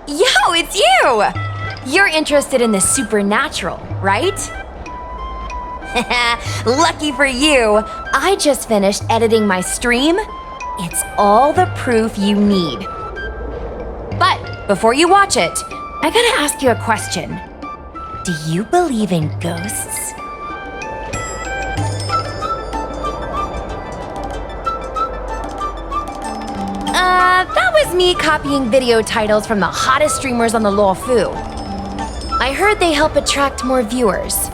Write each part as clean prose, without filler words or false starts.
Yo, it's you! You're interested in the supernatural, right? Lucky for you, I just finished editing my stream. It's all the proof you need. But before you watch it, I gotta ask you a question. Do you believe in ghosts? That was me copying video titles from the hottest streamers on the Huohuo. I heard they help attract more viewers.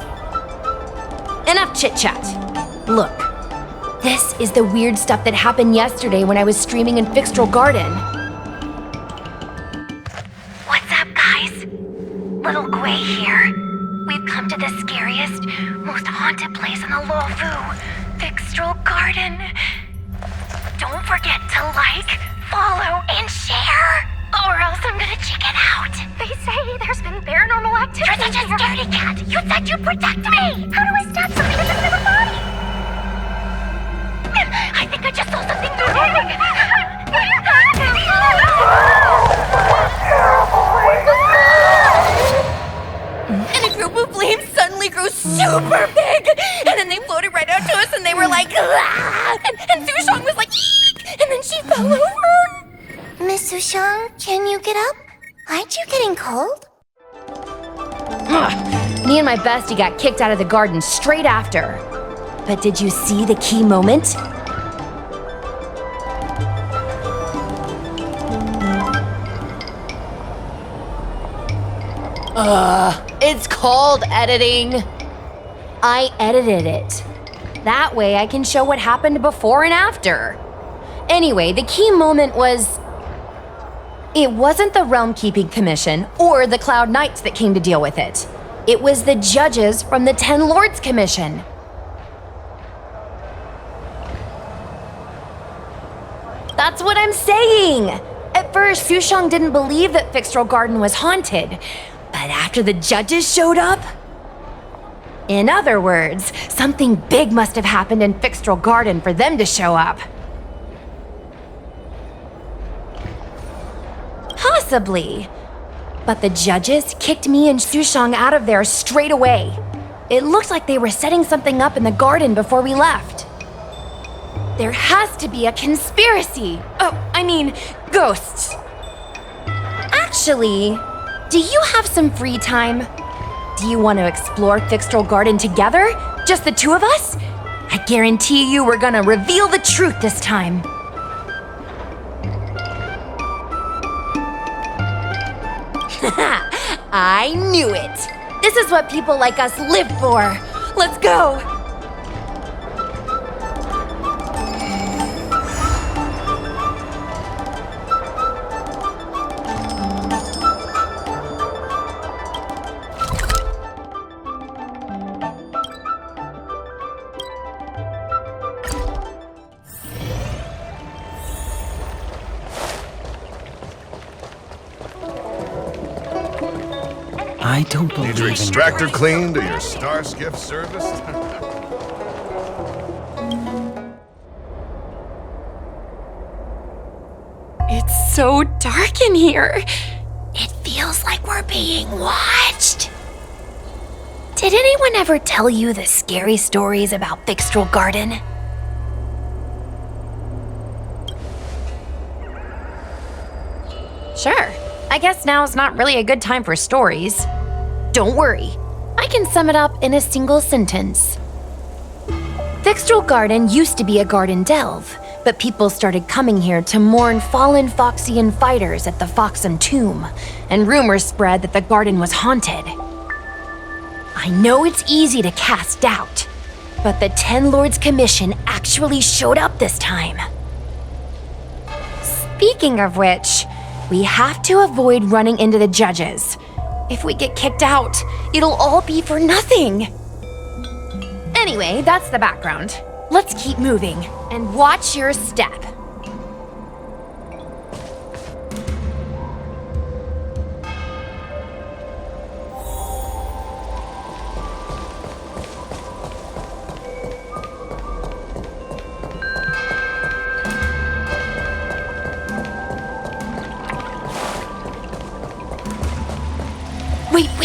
Enough chit-chat. Look, this is the weird stuff that happened yesterday when I was streaming in Fixtral Garden. What's up, guys? Little Gwei here. We've come to the scariest, most haunted place in the Huohuo, Fixtral Garden. Don't forget to like, follow, and share, or else I'm gonna chicken out. They say there's been paranormal activity. You're such a scaredy cat. You said you'd protect me. How do I stab somebody that doesn't have a body? I think I just saw something And a group of flames suddenly grew super big, and then they floated right out to us, and they were like, ah! And Sushong was like, eek! And then she fell over. Miss Sushong, can you get up? Aren't you getting cold? Me and my bestie got kicked out of the garden straight after. But did you see the key moment? It's called editing. I edited it. That way I can show what happened before and after. Anyway, the key moment was... It wasn't the Realm Keeping Commission or the Cloud Knights that came to deal with it. It was the judges from the Ten Lords Commission. That's what I'm saying! At first, Sushong didn't believe that Fixtral Garden was haunted. But after the judges showed up... In other words, something big must have happened in Fixtral Garden for them to show up. Possibly. But the judges kicked me and Sushong out of there straight away. It looked like they were setting something up in the garden before we left. There has to be a conspiracy. Ghosts. Actually, do you have some free time? Do you want to explore Fixtral Garden together? Just the two of us? I guarantee you we're gonna reveal the truth this time. I knew it. This is what people like us live for. Let's go. I don't believe Need your in extractor cleaned or your star skiff serviced? It's so dark in here. It feels like we're being watched. Did anyone ever tell you the scary stories about Fixtral Garden? Sure. I guess now's not really a good time for stories. Don't worry. I can sum it up in a single sentence. Fixtral Garden used to be a garden delve, But people started coming here to mourn fallen Foxian fighters at the Foxen tomb, and rumors spread that the garden was haunted. I know it's easy to cast doubt, but the Ten Lords Commission actually showed up this time. Speaking of which, we have to avoid running into the judges. If we get kicked out, it'll all be for nothing. Anyway, that's the background. Let's keep moving, and watch your step.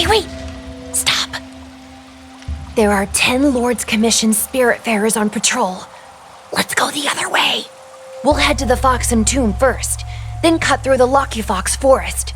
Wait! Stop! There are 10 Lords Commission Spiritfarers on patrol. Let's go the other way. We'll head to the Foxen tomb first, then cut through the Locufox forest.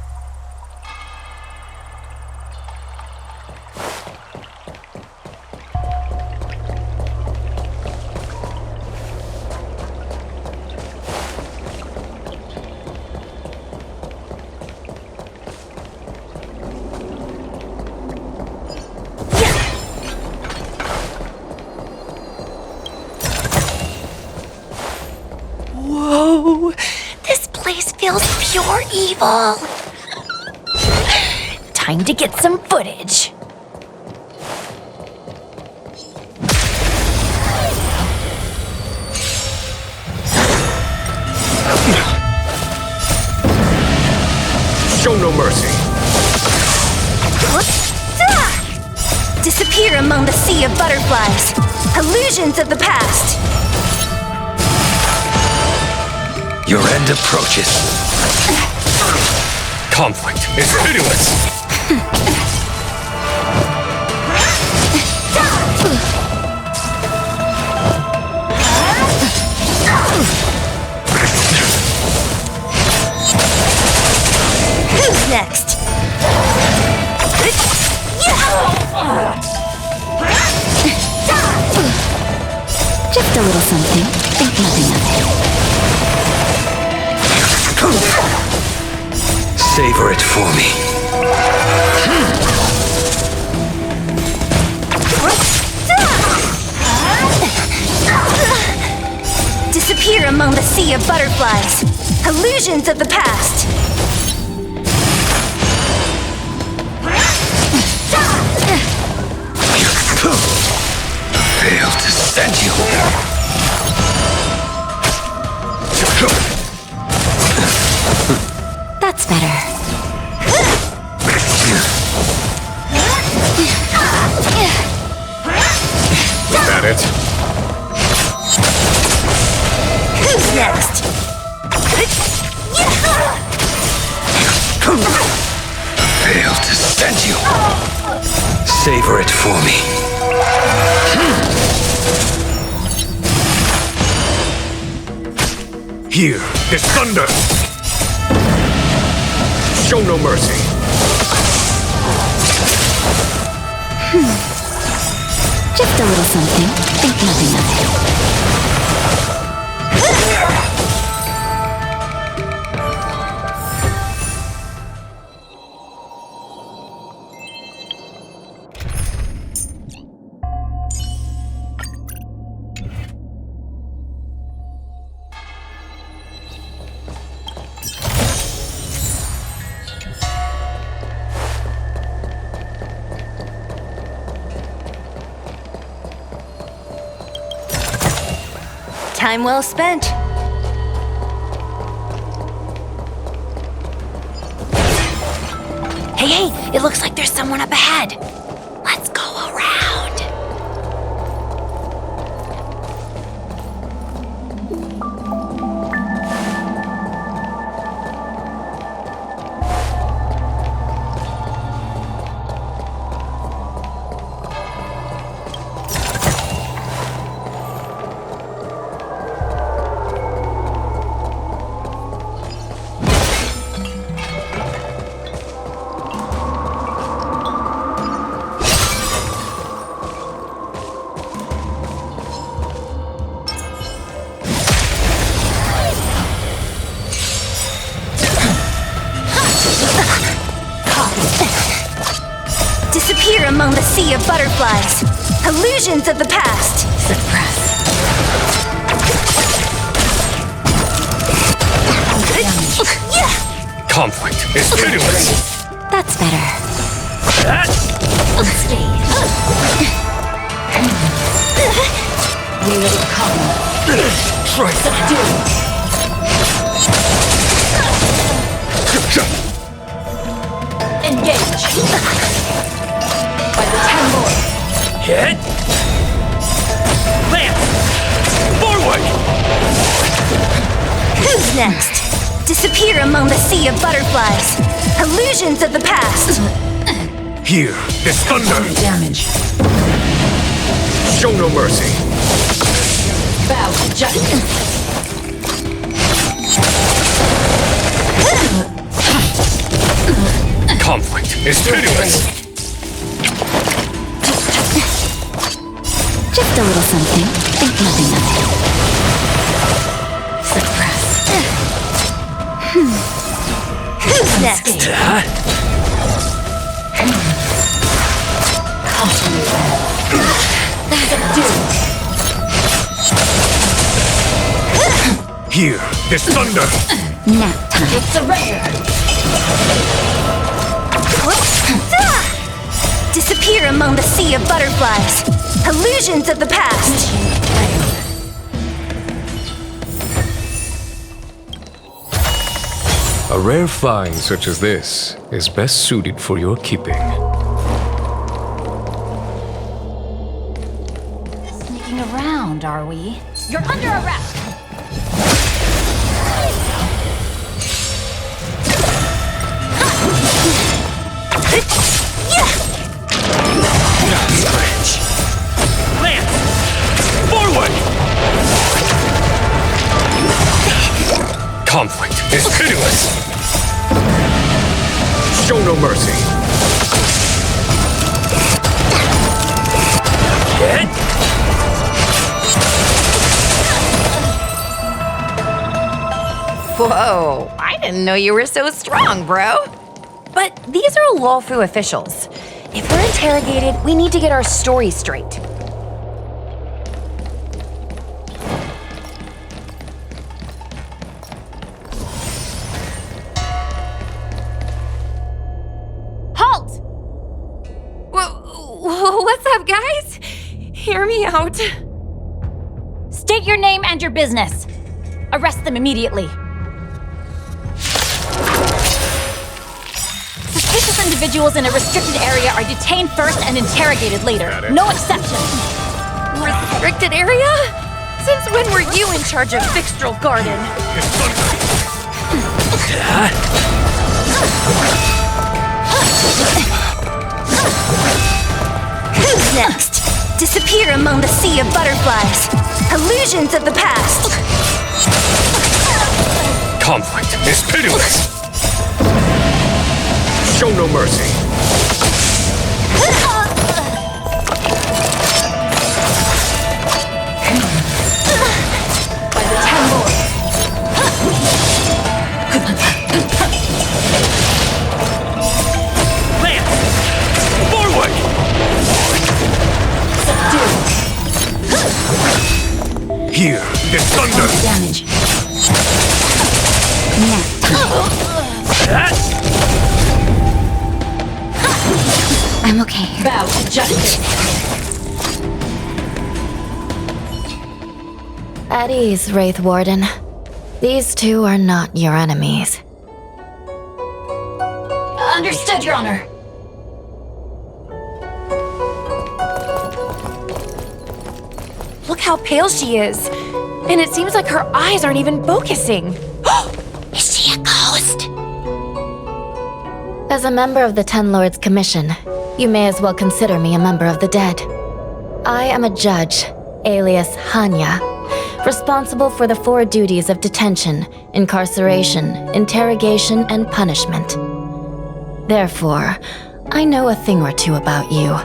Whoa! This place feels pure evil! Time to get some footage. Show no mercy. Disappear among the sea of butterflies. Illusions of the past. Your end approaches. Conflict is pitiless. Who's next? Just a little something. Think nothing of it. Savor it for me. Disappear among the sea of butterflies. Illusions of the past. Fail to send you. That's better. Is that it? Who's next? Fail to send you. Savor it for me. Here, this thunder! Show no mercy. Just a little something. Think nothing of it. Time well spent. Hey, it looks like there's someone up ahead. Let's go around. Disappear among the sea of butterflies. Illusions of the past. Suppress. Conflict is pitiless. That's better. Unscathed. Will come. Try. Engage. By the 10 lords. Hit. Lance. Forward. Who's next? Disappear among the sea of butterflies. Illusions of the past. Here, this thunder. Damage. Show no mercy. Bow to justice. Conflict is pitiless. Just a little something. Think nothing of it. Suppress. Who's next? Here, this thunder. Nap time. Surrender. Disappear among the sea of butterflies. Illusions of the past. A rare find such as this is best suited for your keeping. Sneaking around, are we? You're under arrest! Lance! Forward! Conflict is pitiless. Show no mercy. Hit. Whoa, I didn't know you were so strong, bro. But these are Luofu officials. If we're interrogated, we need to get our story straight. Halt! What's up, guys? Hear me out. State your name and your business. Arrest them immediately. Suspicious individuals in a restricted area are detained first and interrogated later. No exceptions. Restricted area? Since when were you in charge of Fixtral Garden? This thunder. Who's next? Disappear among the sea of butterflies. Illusions of the past. Conflict is pitiless. Show no mercy. By the 10 lords. Lance! Forward! Here, this thunder. Damage. I'm okay. Bow to justice. At ease, Wraith Warden. These two are not your enemies. Understood, Your Honor. Look how pale she is. And it seems like her eyes aren't even focusing. Is she a ghost? As a member of the Ten Lords Commission, you may as well consider me a member of the dead. I am a judge, alias Hanya, responsible for the 4 duties of detention, incarceration, interrogation, and punishment. Therefore, I know a thing or two about you.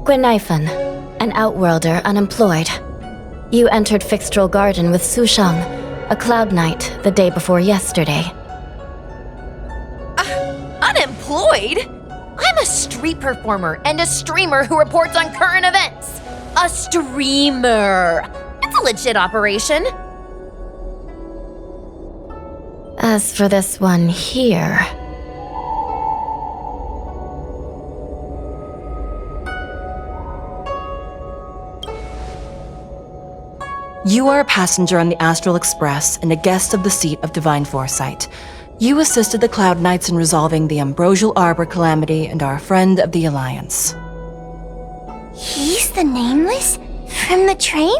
Gwenifan, an outworlder unemployed. You entered Fixtral Garden with Sushang, a cloud knight, the day before yesterday. Unemployed? a street performer and a streamer who reports on current events. A streamer. That's a legit operation. As for this one here... You are a passenger on the Astral Express and a guest of the seat of Divine Foresight. You assisted the Cloud Knights in resolving the Ambrosial Arbor calamity and are a friend of the Alliance. He's the Nameless? From the train?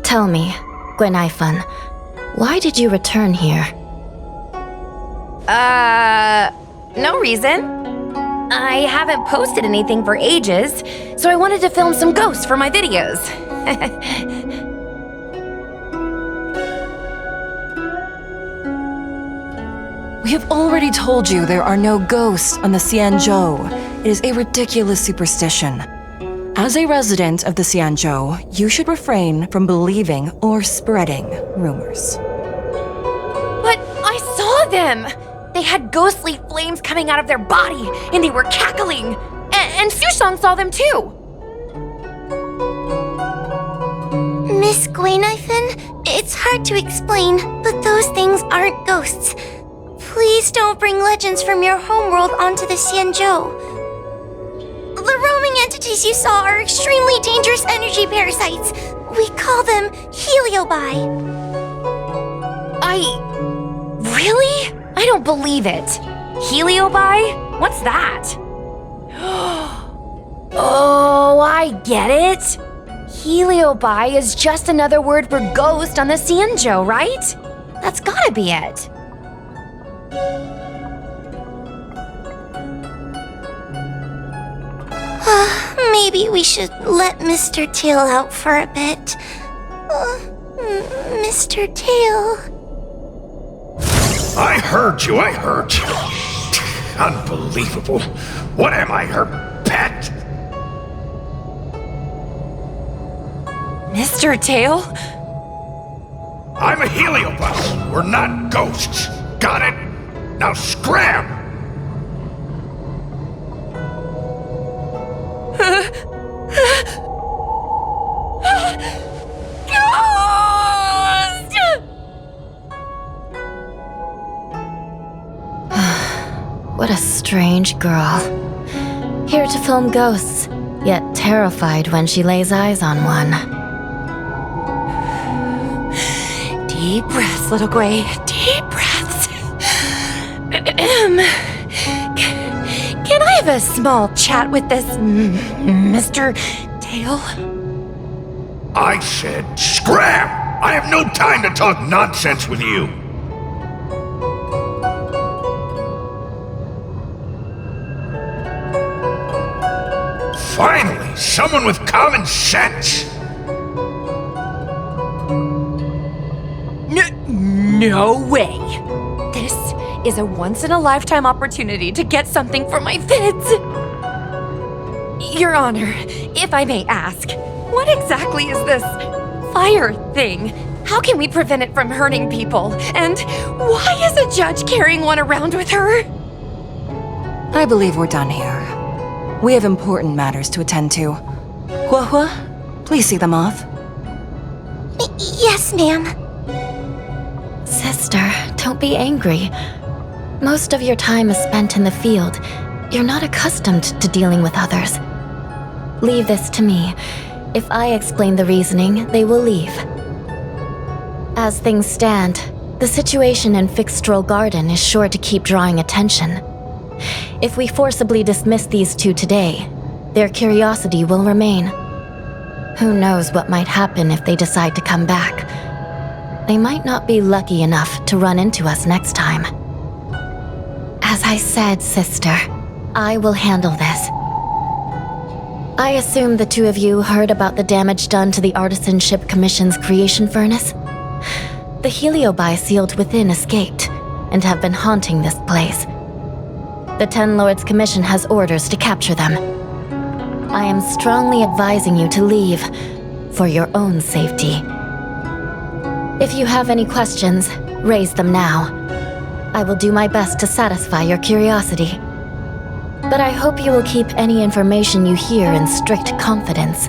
Tell me, Gwenaifan, why did you return here? No reason. I haven't posted anything for ages, so I wanted to film some ghosts for my videos. We have already told you there are no ghosts on the Xianzhou. It is a ridiculous superstition. As a resident of the Xianzhou, you should refrain from believing or spreading rumors. But I saw them! They had ghostly flames coming out of their body, and they were cackling! And Sushang saw them too! Miss Gwenaifan, it's hard to explain, but those things aren't ghosts. Please don't bring legends from your homeworld onto the Xianzhou. The roaming entities you saw are extremely dangerous energy parasites. We call them Heliobi. Really? I don't believe it. Heliobi? What's that? Oh, I get it. Heliobi is just another word for ghost on the Xianzhou, right? That's gotta be it. Maybe we should let Mr. Tail out for a bit. Mr. Tail. I heard you. Unbelievable. What am I, her pet? Mr. Tail? I'm a heliobus. We're not ghosts. Got it? Now scram! What a strange girl. Here to film ghosts, yet terrified when she lays eyes on one. Deep breaths, little Gray. Deep breaths. Can I have a small chat with this Mr. Tail? I said scram! I have no time to talk nonsense with you. Finally, someone with common sense. No way. This is a once-in-a-lifetime opportunity to get something for my vids. Your Honor, if I may ask, what exactly is this fire thing? How can we prevent it from hurting people? And why is a judge carrying one around with her? I believe we're done here. We have important matters to attend to. Huohuo, please see them off. Yes, ma'am. Sister, don't be angry. Most of your time is spent in the field. You're not accustomed to dealing with others. Leave this to me. If I explain the reasoning, they will leave. As things stand, the situation in Fixstrol Garden is sure to keep drawing attention. If we forcibly dismiss these two today, their curiosity will remain. Who knows what might happen if they decide to come back? They might not be lucky enough to run into us next time. As I said, sister, I will handle this. I assume the two of you heard about the damage done to the Artisanship Commission's creation furnace? The Heliobi sealed within escaped, and have been haunting this place. The Ten Lords Commission has orders to capture them. I am strongly advising you to leave, for your own safety. If you have any questions, raise them now. I will do my best to satisfy your curiosity. But I hope you will keep any information you hear in strict confidence,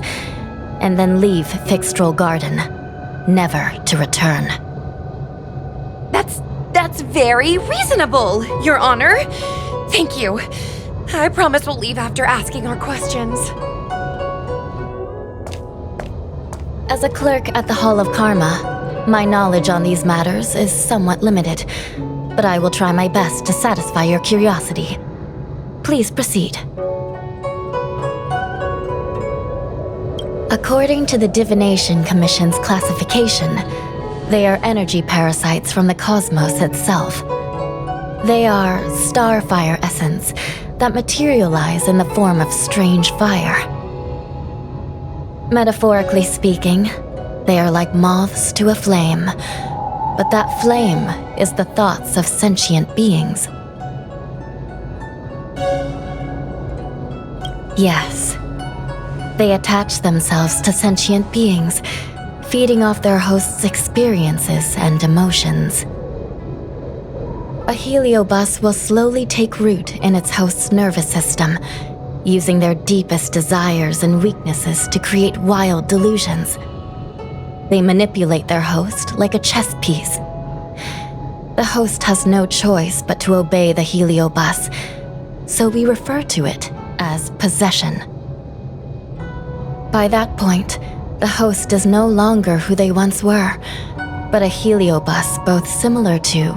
and then leave Fixtral Garden, never to return. That's very reasonable, Your Honor. Thank you. I promise we'll leave after asking our questions. As a clerk at the Hall of Karma, my knowledge on these matters is somewhat limited, but I will try my best to satisfy your curiosity. Please proceed. According to the Divination Commission's classification, they are energy parasites from the cosmos itself. They are starfire essence that materialize in the form of strange fire. Metaphorically speaking, they are like moths to a flame, but that flame is the thoughts of sentient beings. Yes, they attach themselves to sentient beings, feeding off their host's experiences and emotions. A heliobus will slowly take root in its host's nervous system, using their deepest desires and weaknesses to create wild delusions. They manipulate their host like a chess piece. The host has no choice but to obey the heliobus, so we refer to it as possession. By that point, the host is no longer who they once were, but a heliobus both similar to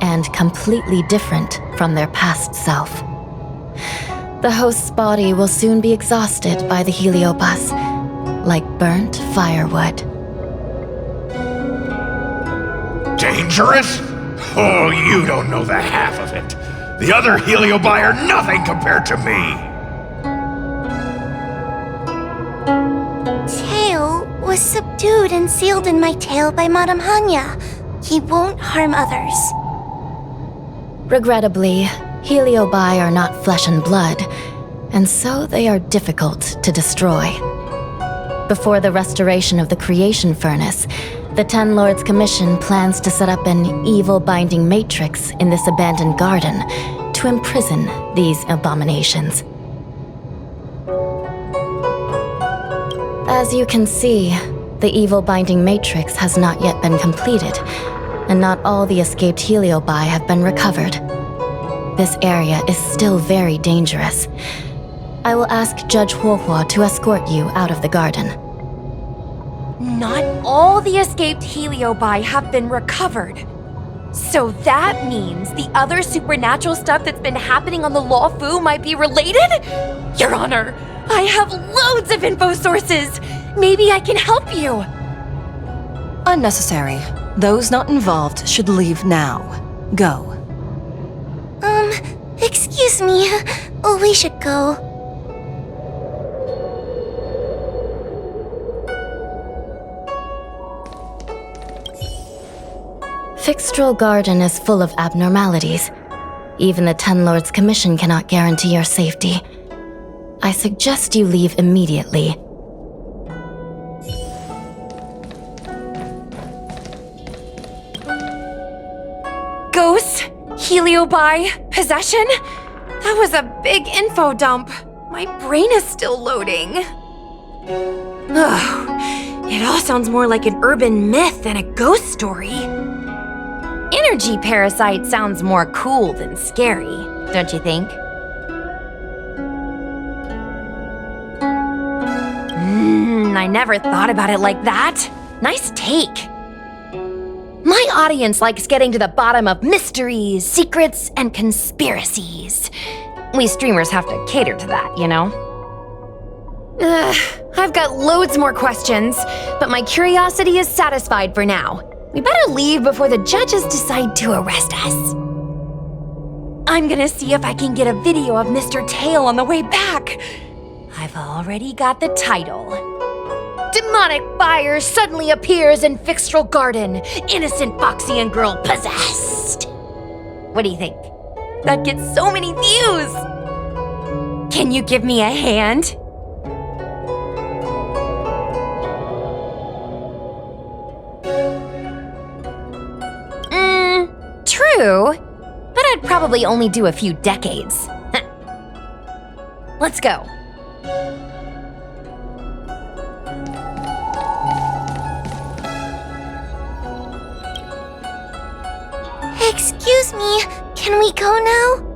and completely different from their past self. The host's body will soon be exhausted by the heliobus, like burnt firewood. Dangerous? Oh, you don't know the half of it. The other heliobi are nothing compared to me. Tail was subdued and sealed in my tail by Madame Hanya. He won't harm others. Regrettably, heliobi are not flesh and blood, and so they are difficult to destroy. Before the restoration of the creation furnace, the Ten Lords Commission plans to set up an evil binding matrix in this abandoned garden to imprison these abominations. As you can see, the evil binding matrix has not yet been completed, and not all the escaped heliobi have been recovered. This area is still very dangerous. I will ask Judge Huohuo to escort you out of the garden. Not all the escaped heliobi have been recovered. So that means the other supernatural stuff that's been happening on the Luofu might be related? Your Honor, I have loads of info sources. Maybe I can help you. Unnecessary. Those not involved should leave now. Go. Excuse me. We should go. Fixtral Garden is full of abnormalities. Even the Ten Lords Commission cannot guarantee your safety. I suggest you leave immediately. Ghosts? Heliobi? Possession? That was a big info dump. My brain is still loading. Ugh, it all sounds more like an urban myth than a ghost story. Energy parasite sounds more cool than scary, don't you think? I never thought about it like that. Nice take. My audience likes getting to the bottom of mysteries, secrets, and conspiracies. We streamers have to cater to that, you know? I've got loads more questions, but my curiosity is satisfied for now. We better leave before the judges decide to arrest us. I'm gonna see if I can get a video of Mr. Tail on the way back. I've already got the title. Demonic fire suddenly appears in Fixtral Garden. Innocent Foxian girl possessed. What do you think? That gets so many views. Can you give me a hand? True. thought I'd probably only do a few decades. Let's go. Excuse me, can we go now?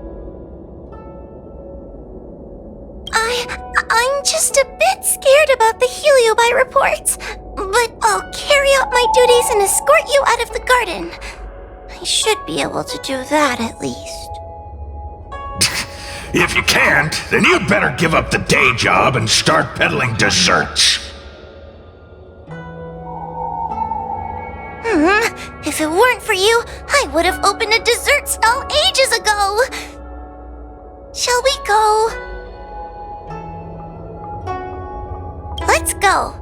I'm just a bit scared about the Heliobi reports, but I'll carry out my duties and escort you out of the garden. I should be able to do that at least. If you can't, then you'd better give up the day job and start peddling desserts. If it weren't for you, I would have opened a dessert stall ages ago. Shall we go? Let's go.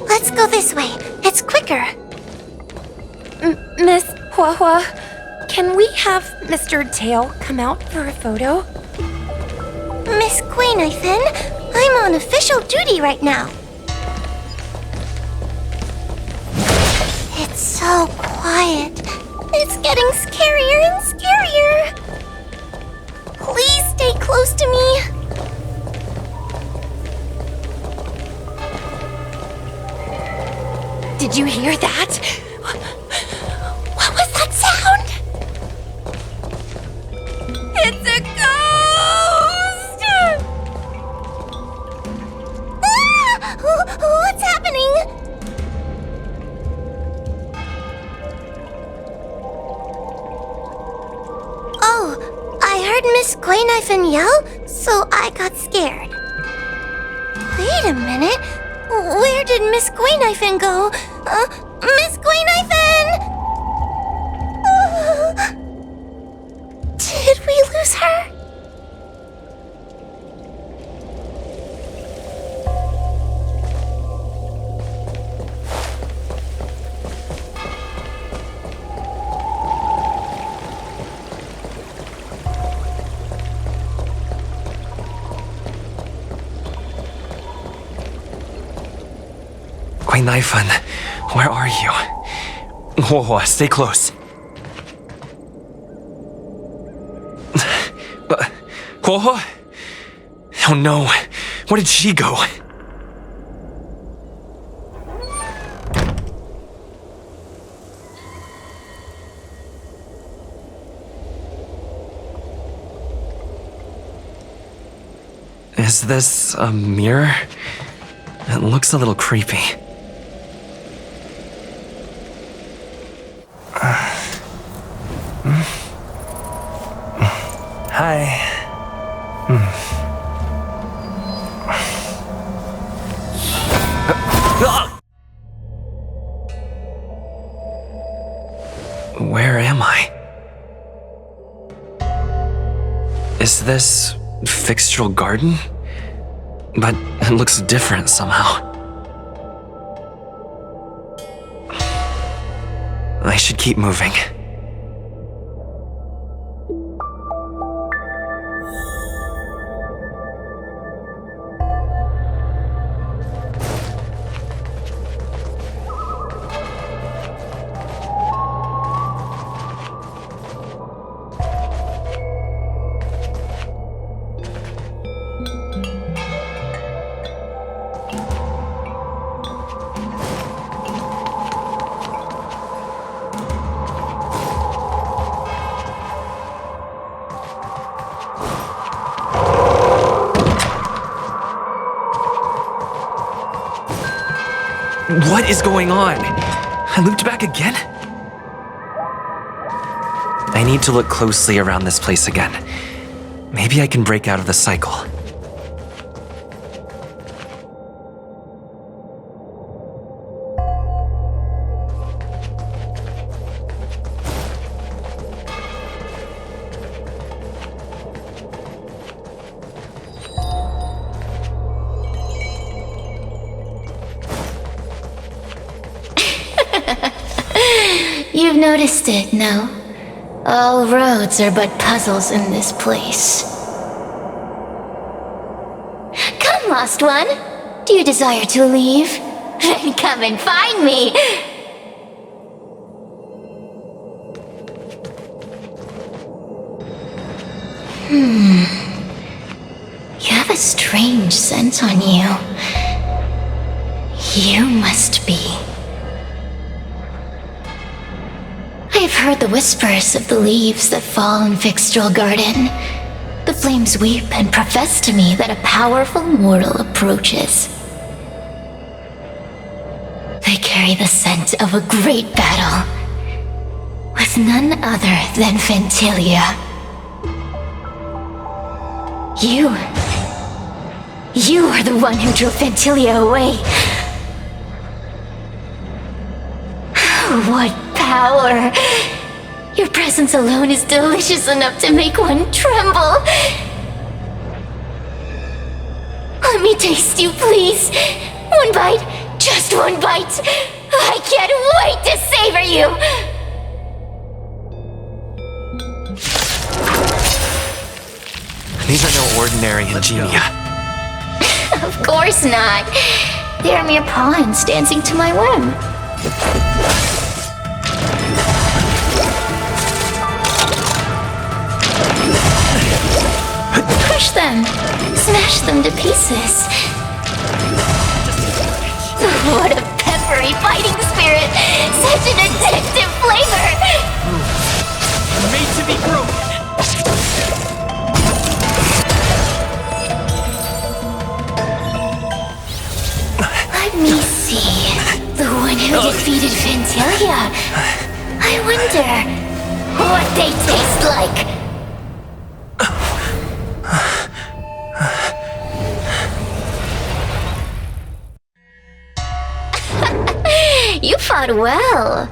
Let's go this way. It's quicker. Miss Huohuo, can we have Mr. Tail come out for a photo? Miss Nathan, I'm on official duty right now. It's so quiet. It's getting scarier and scarier. Please stay close to me. Did you hear that? What was that sound? It's a ghost! Ah! What's happening? Oh, I heard Miss Nathan yell, so I got scared. Wait a minute. Where did Miss Nathan go? Miss Nathan! Did we lose her? Nathan, where are you? Huohuo, stay close. Huohuo? Oh no, where did she go? Is this a mirror? It looks a little creepy. Hi. Where am I? Is this Fixtural Garden? But it looks different somehow. I should keep moving. What is going on? I looped back again? I need to look closely around this place again. Maybe I can break out of the cycle. You've noticed it, no? All roads are but puzzles in this place. Come, lost one. Do you desire to leave? Come and find me. You have a strange scent on you. You must be. I have heard the whispers of the leaves that fall in Fixtral Garden. The flames weep and profess to me that a powerful mortal approaches. They carry the scent of a great battle with none other than Ventilia. You are the one who drove Ventilia away. What power! Your presence alone is delicious enough to make one tremble. Let me taste you, please. One bite, just one bite. I can't wait to savor you. These are no ordinary ingenia. Of course not. They are mere pawns dancing to my whim. Crush them! Smash them to pieces! What a peppery fighting spirit! Such an addictive flavor! Made to be broken! Let me see. The one who defeated Ventilia. I wonder what they taste like. You fought well.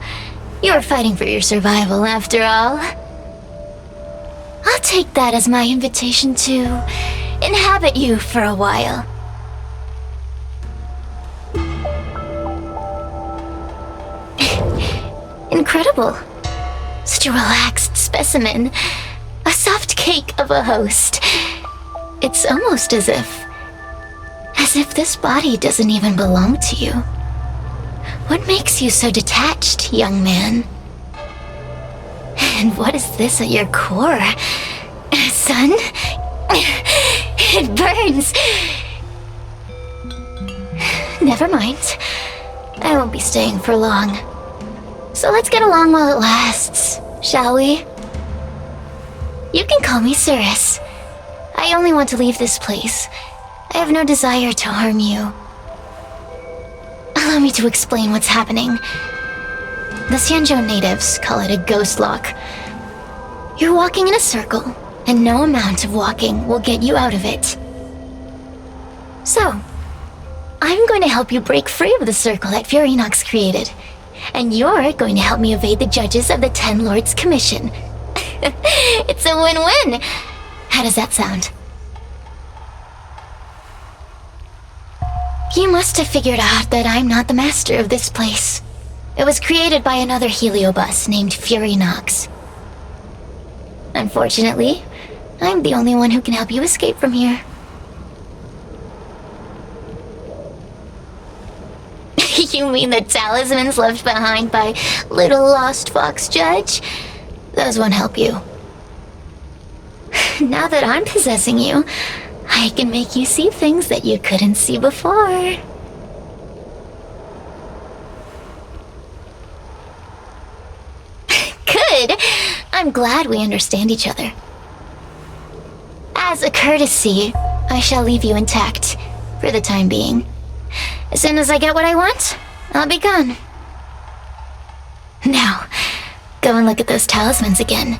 You were fighting for your survival, after all. I'll take that as my invitation to inhabit you for a while. Incredible. Such a relaxed specimen. A soft cake of a host. It's almost as if this body doesn't even belong to you. What makes you so detached, young man? And what is this at your core? Sun? It burns! Never mind. I won't be staying for long. So let's get along while it lasts, shall we? You can call me Cirrus. I only want to leave this place. I have no desire to harm you. Allow me to explain what's happening. The Xianzhou natives call it a ghost lock. You're walking in a circle, and no amount of walking will get you out of it. So, I'm going to help you break free of the circle that Furinox created. And you're going to help me evade the judges of the Ten Lords Commission. It's a win-win! How does that sound? You must have figured out that I'm not the master of this place. It was created by another heliobus named Furinox. Unfortunately, I'm the only one who can help you escape from here. You mean the talismans left behind by little lost fox judge? Those won't help you. Now that I'm possessing you, I can make you see things that you couldn't see before. Good! I'm glad we understand each other. As a courtesy, I shall leave you intact, for the time being. As soon as I get what I want, I'll be gone. Now, go and look at those talismans again.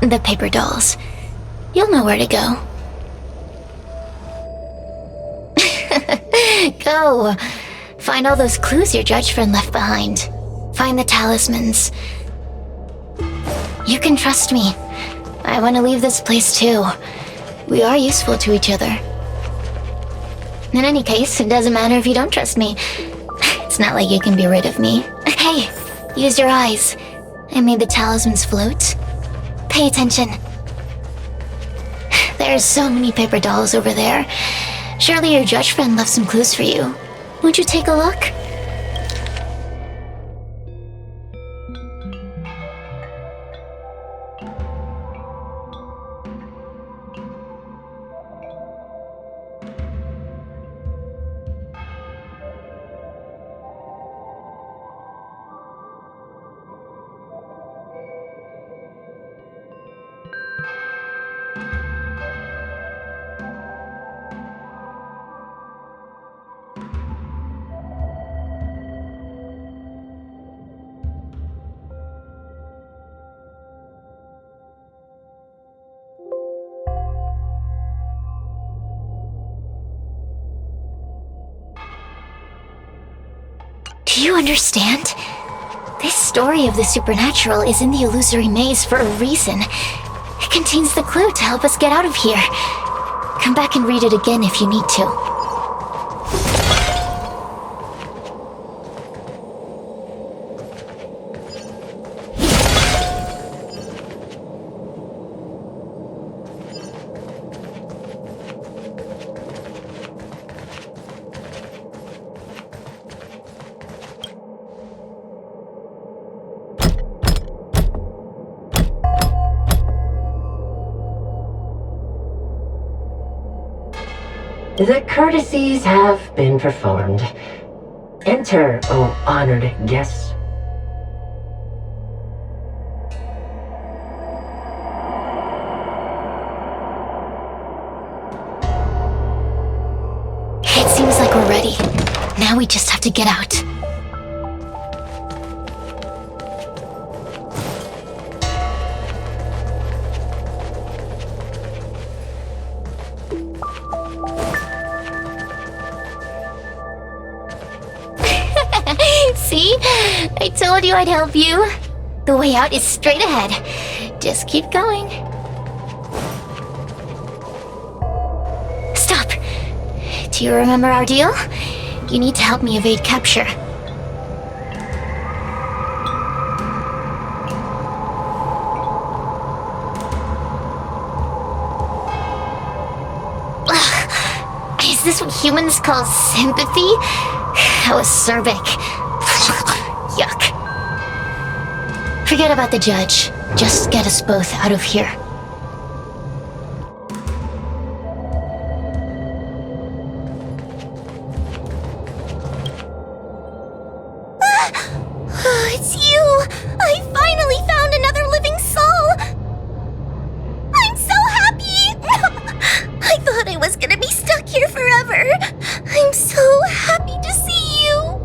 The paper dolls. You'll know where to go. Go. Find all those clues your judge friend left behind. Find the talismans. You can trust me. I want to leave this place too. We are useful to each other. In any case, it doesn't matter if you don't trust me. It's not like you can be rid of me. Hey, use your eyes. I made the talismans float. Pay attention. There's so many paper dolls over there. Surely your judge friend left some clues for you. Won't you take a look? you understand? This story of the supernatural is in the illusory maze for a reason. It contains the clue to help us get out of here. Come back and read it again if you need to. The courtesies have been performed. Enter, O honored guests. It seems like we're ready. Now we just have to get out. See? I told you I'd help you. The way out is straight ahead. Just keep going. Stop. Do you remember our deal? You need to help me evade capture. Ugh. Is this what humans call sympathy? How acerbic. Yuck. Forget about the judge. Just get us both out of here. It's you! I finally found another living soul! I'm so happy! I thought I was gonna be stuck here forever. I'm so happy to see you.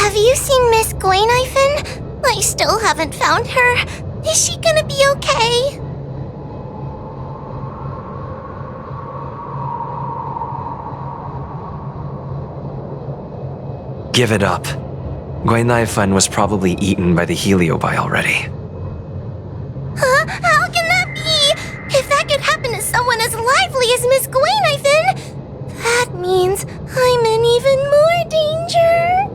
Have you seen Miss Gwayniphin? I still haven't found her. Is she gonna be okay? Give it up. Gwayniphin was probably eaten by the Heliobi already. Huh? How can that be? If that could happen to someone as lively as Miss Gwayniphin, that means I'm in even more danger.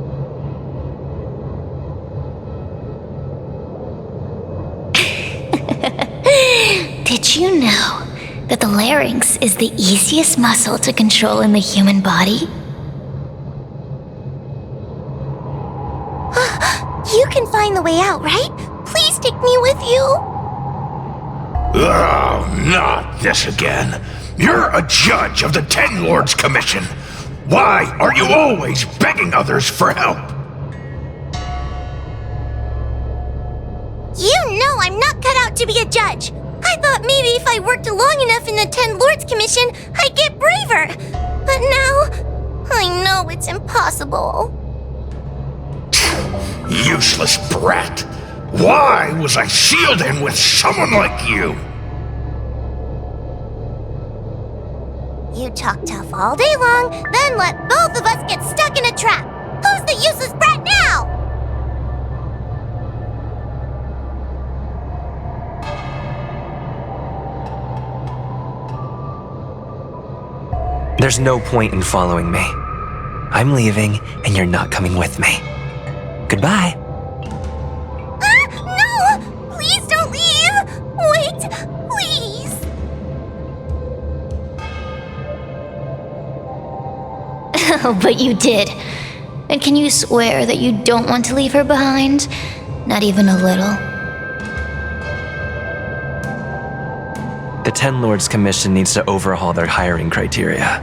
Did you know that the larynx is the easiest muscle to control in the human body? You can find the way out, right? Please take me with you. Oh, not this again. You're a judge of the Ten Lords Commission. Why are you always begging others for help? You know I'm not cut out to be a judge. I thought maybe if I worked long enough in the Ten Lords Commission, I'd get braver. But now, I know it's impossible. Useless brat. Why was I sealed in with someone like you? You talk tough all day long, then let both of us get stuck in a trap. Who's the useless brat now? There's no point in following me. I'm leaving, and you're not coming with me. Goodbye. No! Please don't leave! Wait, please! Oh, but you did. And can you swear that you don't want to leave her behind? Not even a little. The Ten Lords Commission needs to overhaul their hiring criteria.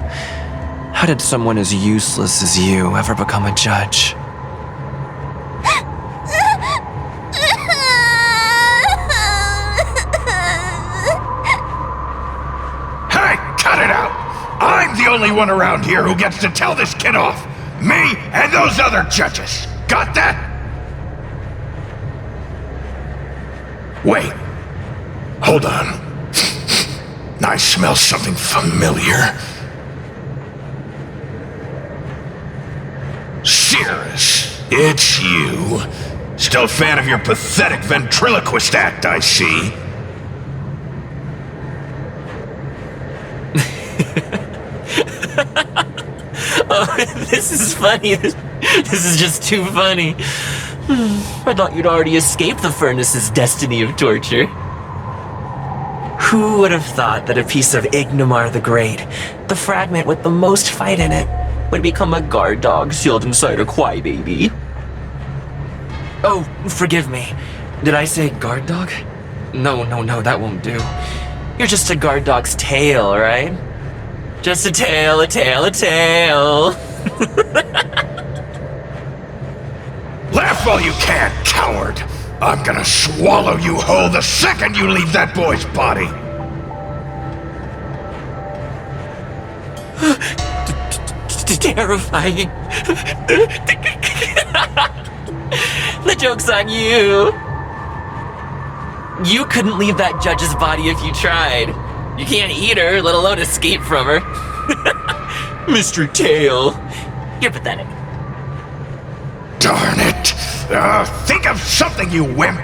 How did someone as useless as you ever become a judge? Hey, cut it out! I'm the only one around here who gets to tell this kid off. Me and those other judges. Got that? Wait. Hold on. I smell something familiar. it's you. Still a fan of your pathetic ventriloquist act, I see. Oh, this is funny. This is just too funny. I thought you'd already escaped the furnace's destiny of torture. Who would have thought that a piece of Ignomar the Great, the fragment with the most fight in it, would become a guard dog sealed inside a crybaby? Oh, forgive me. Did I say guard dog? No, that won't do. You're just a guard dog's tail, right? Just a tail, a tail, a tail. Laugh all you can, coward! I'm gonna swallow you whole the second you leave that boy's body! Terrifying. The joke's on you. You couldn't leave that judge's body if you tried. You can't eat her, let alone escape from her. Mr. Tail. You're pathetic. Darn it! Think of something, you wimp!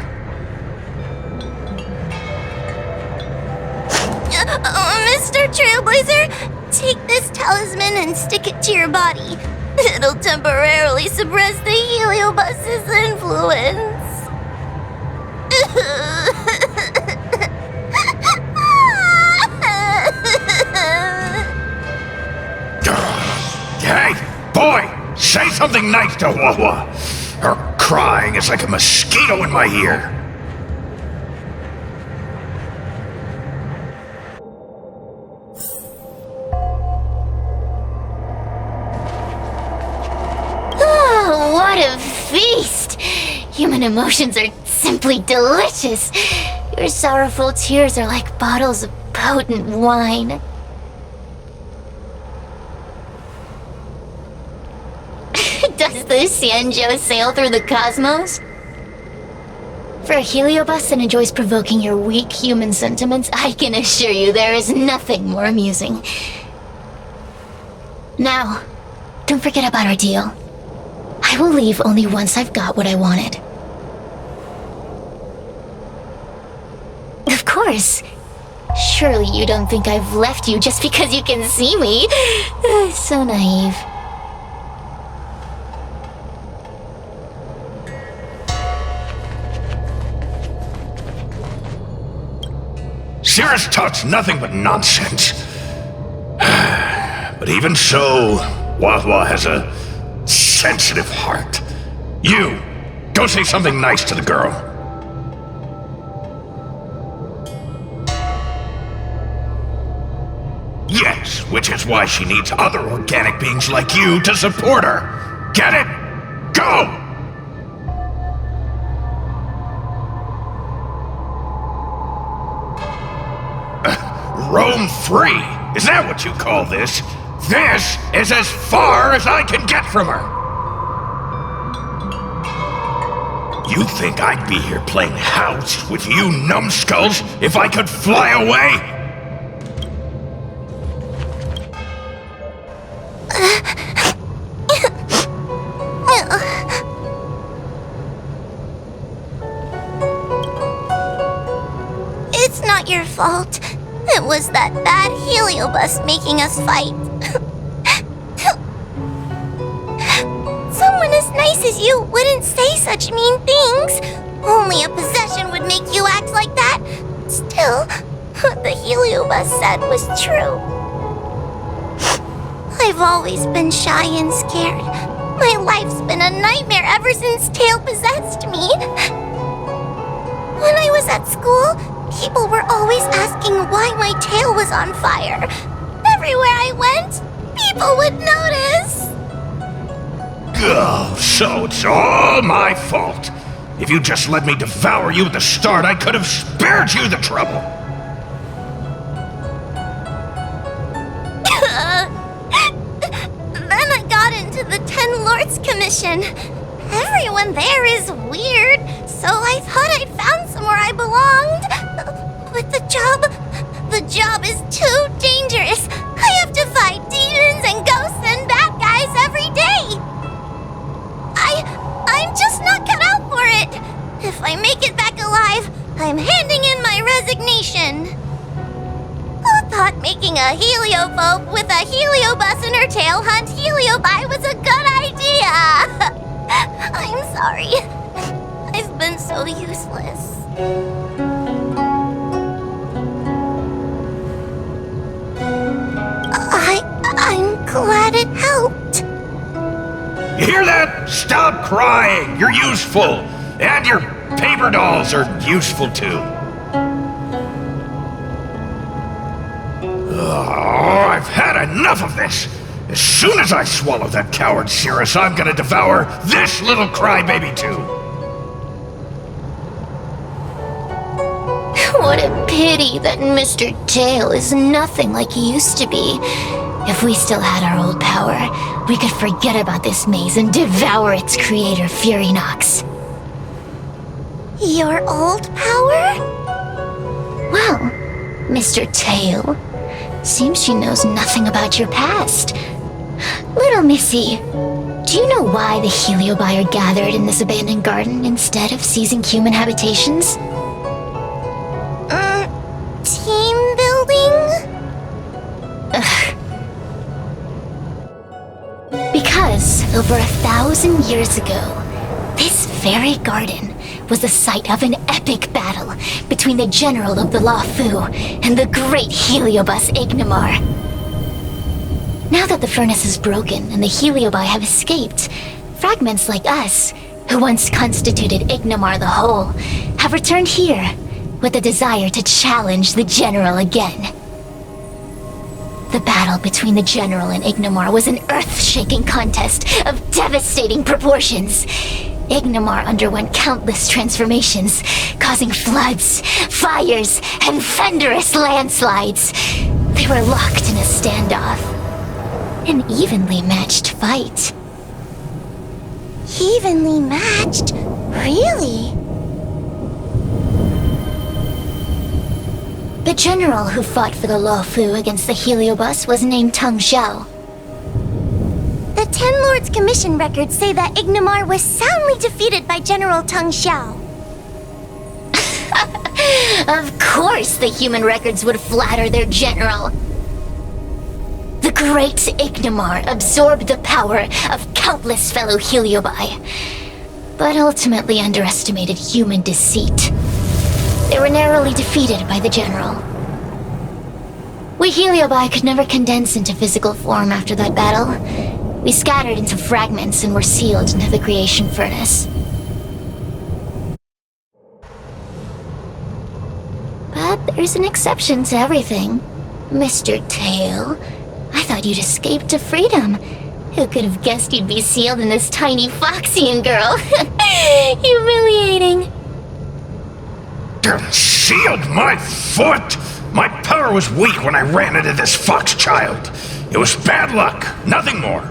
Mr. Trailblazer, take this talisman and stick it to your body. It'll temporarily suppress the Heliobus's influence. Hey, boy! Say something nice to Huohuo! Her crying is like a mosquito in my ear! Oh, what a feast! Human emotions are simply delicious. Your sorrowful tears are like bottles of potent wine. Does the Xianzhou sail through the cosmos? For a Heliobus that enjoys provoking your weak human sentiments, I can assure you there is nothing more amusing. Now, don't forget about our deal. I will leave only once I've got what I wanted. Of course. Surely you don't think I've left you just because you can see me. So naive. Cirrus talks nothing but nonsense. But even so, Huohuo has a sensitive heart. You, go say something nice to the girl. Yes, which is why she needs other organic beings like you to support her. Get it? Go! Roam free? Is that what you call this? This is as far as I can get from her! You think I'd be here playing house with you numbskulls if I could fly away? It's not your fault. It was that bad Heliobus making us fight. Someone as nice as you wouldn't say such mean things. Only a possession would make you act like that. Still, what the Heliobus said was true. I've always been shy and scared. My life's been a nightmare ever since Tail possessed me. When I was at school, people were always asking why my tail was on fire. Everywhere I went, people would notice. Oh, so it's all my fault. If you just let me devour you at the start, I could have spared you the trouble. Then I got into the Ten Lords Commission. Everyone there is weird, so I thought I'd found somewhere I belonged. But the job is too dangerous. I have to fight demons and ghosts and bad guys every day. I'm just not cut out for it. If I make it back alive, I'm handing in my resignation. Who thought making a heliophobe with a heliobus in her tail hunt heliobi was a good idea? I'm sorry. I've been so useless. I'm glad it helped. You hear that? Stop crying! You're useful! And your paper dolls are useful too. Oh, I've had enough of this! As soon as I swallow that coward Cirrus, I'm gonna devour this little crybaby too! What a pity that Mr. Tail is nothing like he used to be. If we still had our old power, we could forget about this maze and devour its creator, Furynox. Your old power? Well, Mr. Tail, seems she knows nothing about your past. Little Missy, do you know why the heliobi are gathered in this abandoned garden instead of seizing human habitations? Team building? Ugh. Because over 1,000 years ago, this very garden was the site of an epic battle between the general of the Luofu and the great heliobus Ignimar. Now that the furnace is broken and the heliobi have escaped, fragments like us, who once constituted Ignimar the whole, have returned here with a desire to challenge the general again. The battle between the general and Ignimar was an earth-shaking contest of devastating proportions. Ignimar underwent countless transformations, causing floods, fires, and thunderous landslides. They were locked in a standoff. An evenly matched fight. Evenly matched? Really? The general who fought for the Luofu against the heliobus was named Tang Xiao. The Ten Lords Commission records say that Ignimar was soundly defeated by General Tang Xiao. Of course the human records would flatter their general. The great Ignimar absorbed the power of countless fellow heliobi, but ultimately underestimated human deceit. They were narrowly defeated by the general. We heliobi could never condense into physical form after that battle. We scattered into fragments and were sealed into the creation furnace. But there's an exception to everything. Mr. Tail, I thought you'd escaped to freedom. Who could have guessed you'd be sealed in this tiny Foxian girl? Humiliating. Sealed my foot! My power was weak when I ran into this fox child. It was bad luck, nothing more.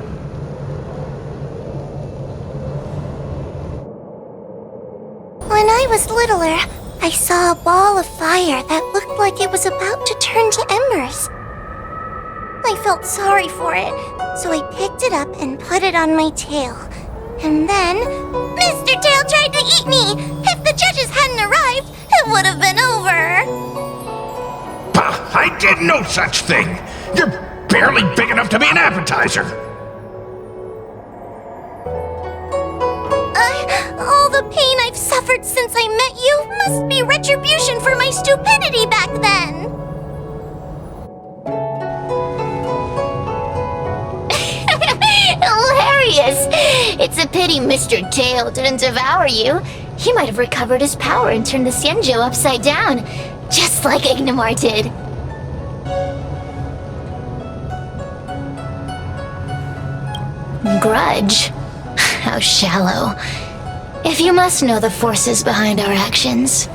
When I was littler, I saw a ball of fire that looked like it was about to turn to embers. I felt sorry for it, so I picked it up and put it on my tail. And then, Mr. Tail tried to eat me! If the judges hadn't arrived, it would have been over! Bah, I did no such thing! You're barely big enough to be an appetizer! All the pain I've suffered since I met you must be retribution for my stupidity back then! Hilarious! It's a pity Mr. Tail didn't devour you. He might have recovered his power and turned the Xianzhou upside down, just like Ignimar did. Grudge? How shallow. If you must know the forces behind our actions,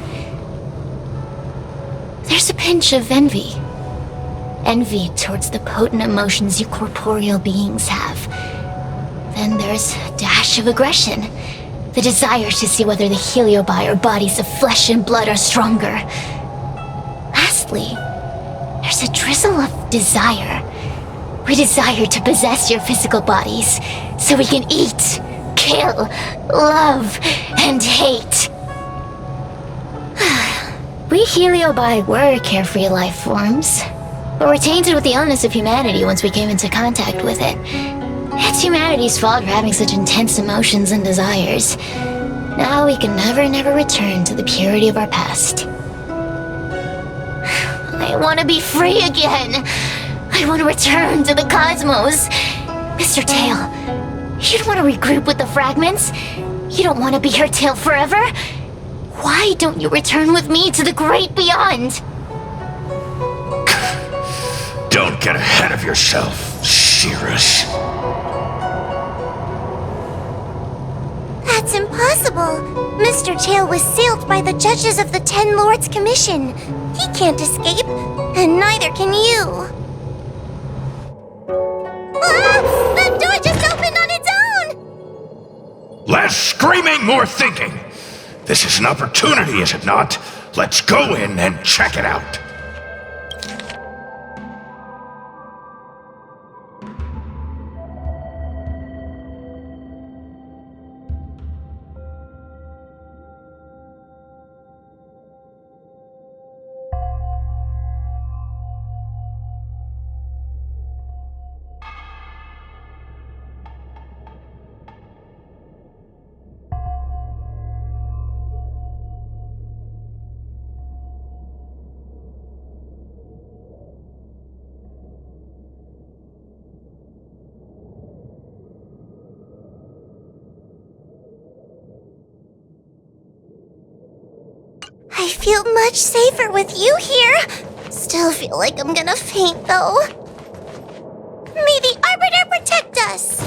there's a pinch of envy. Envy towards the potent emotions you corporeal beings have. Then there's a dash of aggression. The desire to see whether the heliobi or bodies of flesh and blood are stronger. Lastly, there's a drizzle of desire. We desire to possess your physical bodies, so we can eat, kill, love, and hate. We Heliobi were carefree life forms, but were tainted with the illness of humanity once we came into contact with it. It's humanity's fault for having such intense emotions and desires. Now we can never return to the purity of our past. I want to be free again. I want to return to the cosmos. Mr. Tail, you don't want to regroup with the fragments? You don't want to be here Tail forever? Why don't you return with me to the great beyond? Don't get ahead of yourself, Cirrus. That's impossible. Mr. Tail was sealed by the judges of the Ten Lords Commission. He can't escape, and neither can you. Ah! The door just opened on its own! Less screaming, more thinking. This is an opportunity, is it not? Let's go in and check it out. I feel much safer with you here. Still feel like I'm gonna faint, though. May the Arbiter protect us!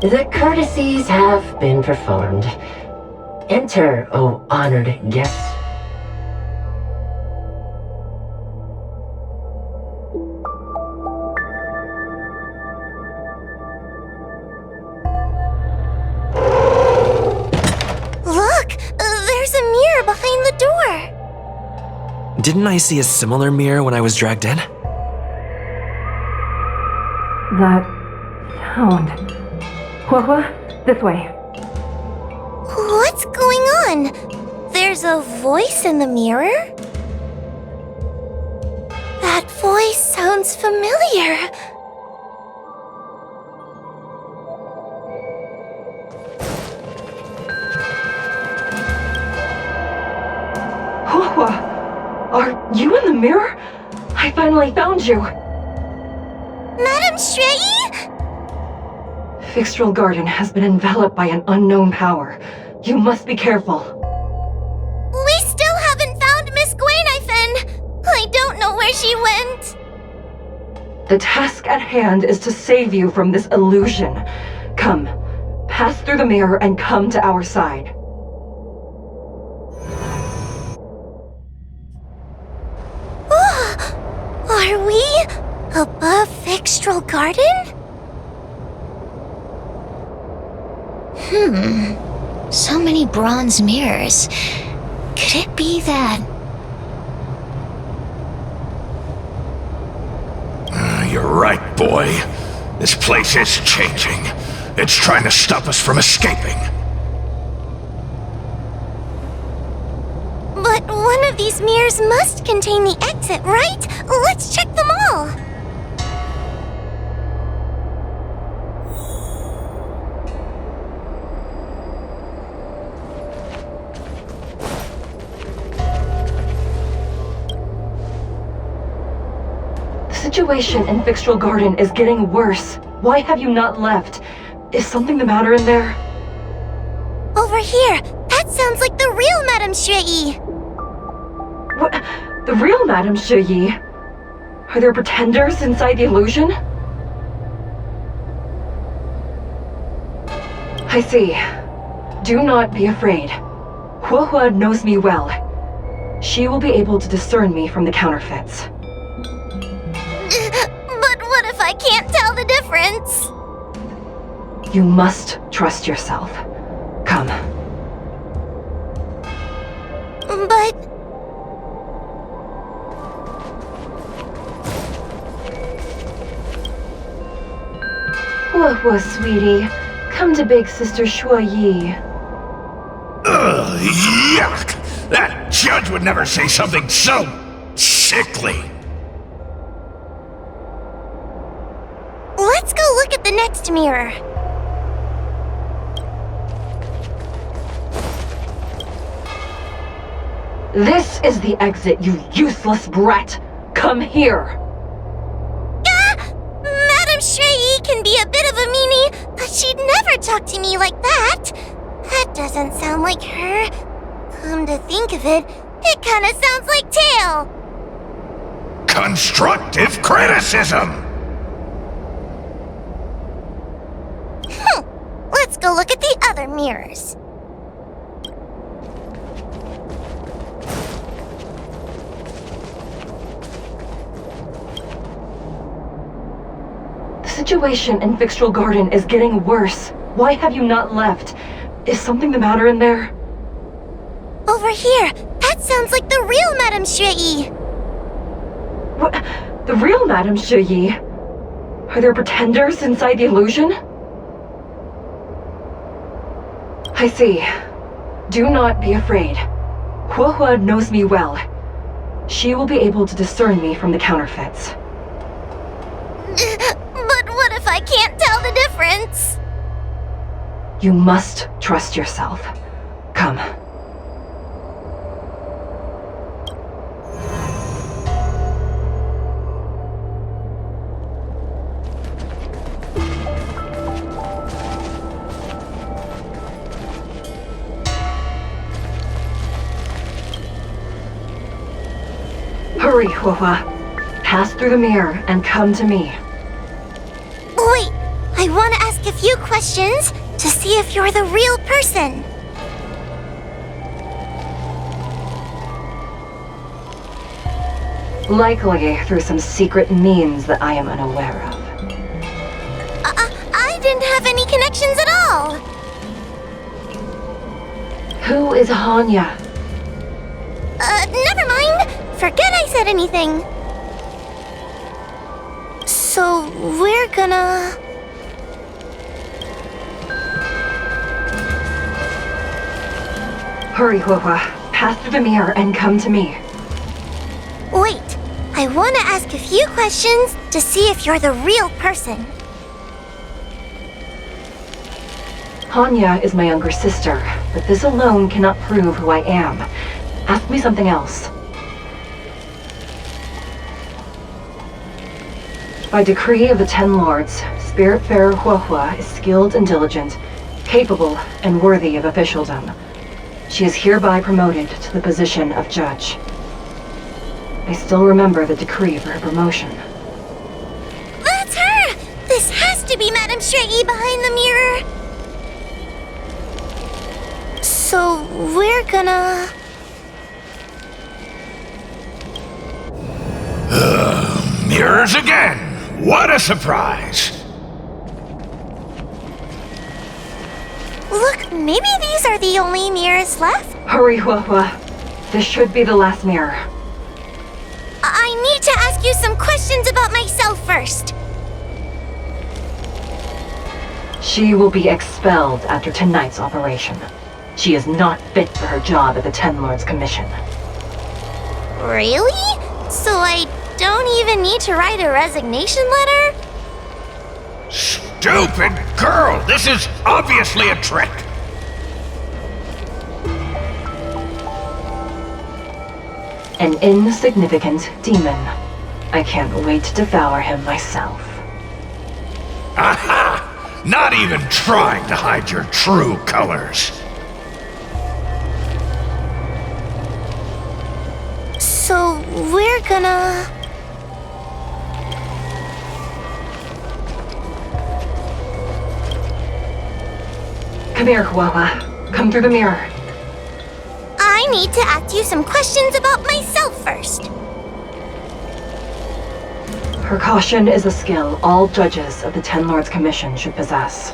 The courtesies have been performed. Enter, O honored guests. Look! There's a mirror behind the door! Didn't I see a similar mirror when I was dragged in? That sound. Huohuo, this way. What's going on? There's a voice in the mirror? That voice sounds familiar. Huohuo, are you in the mirror? I finally found you. Madame Shrei? Fixtral Garden has been enveloped by an unknown power. You must be careful. We still haven't found Miss Gwainifin. I don't know where she went. The task at hand is to save you from this illusion. Come, pass through the mirror and come to our side. Are we above Fixtral Garden? So many bronze mirrors. Could it be that? You're right, boy. This place is changing. It's trying to stop us from escaping. But one of these mirrors must contain the exit, right? Let's check them all. The situation in Fixtral Garden is getting worse. Why have you not left? Is something the matter in there? Over here. That sounds like the real Madame Shrei. What? The real Madame Shuyi? Are there pretenders inside the illusion? I see. Do not be afraid. Huohuo knows me well. She will be able to discern me from the counterfeits. But what if I can't tell the difference? You must trust yourself. Come. But... Huohuo, sweetie. Come to Big Sister Shuoyi. Ugh, yuck! That judge would never say something so sickly. Let's go look at the next mirror. This is the exit, you useless brat! Come here! Madame Shuyi can be a bit of a meanie, but she'd never talk to me like that. That doesn't sound like her. Come to think of it, it kinda sounds like Tail. Constructive criticism! Let's go look at the other mirrors. The situation in Fixtral Garden is getting worse. Why have you not left? Is something the matter in there? Over here, that sounds like the real Madame Shuyi. What? The real Madame Shuyi? Are there pretenders inside the illusion? I see. Do not be afraid. Huohuo knows me well. She will be able to discern me from the counterfeits. But what if I can't tell the difference? You must trust yourself. Come. Hurry, Huohuo. Pass through the mirror and come to me. Wait, I want to ask a few questions to see if you're the real person. Likely through some secret means that I am unaware of. I didn't have any connections at all. Who is Hanya? Never mind. Forget I said anything. So, we're gonna... Hurry, Huohuo. Pass through the mirror and come to me. Wait, I want to ask a few questions to see if you're the real person. Hanya is my younger sister, but this alone cannot prove who I am. Ask me something else. By decree of the Ten Lords, Spiritfarer Huohuo is skilled and diligent, capable and worthy of officialdom. She is hereby promoted to the position of judge. I still remember the decree for her promotion. That's her! This has to be Madame Shuyi behind the mirror. So, we're gonna... Mirrors again! What a surprise! Look, maybe these are the only mirrors left? Hurry, Huohuo. This should be the last mirror. I need to ask you some questions about myself first. She will be expelled after tonight's operation. She is not fit for her job at the Ten Lords Commission. Really? So I don't even need to write a resignation letter? Stupid girl! This is obviously a trick! An insignificant demon. I can't wait to devour him myself. Aha! Not even trying to hide your true colors. So, we're gonna... Come here, Huohuo. Come through the mirror. I need to ask you some questions about myself first. Precaution is a skill all judges of the Ten Lords Commission should possess.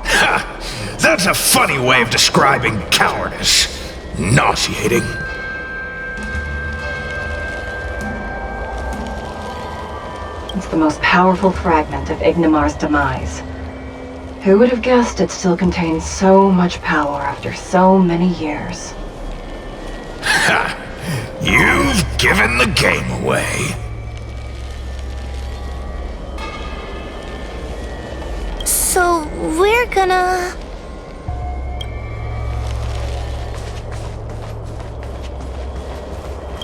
Ha! That's a funny way of describing cowardice. Nauseating. It's the most powerful fragment of Ignimar's demise. Who would have guessed it still contains so much power after so many years? Ha! You've given the game away. So, we're gonna...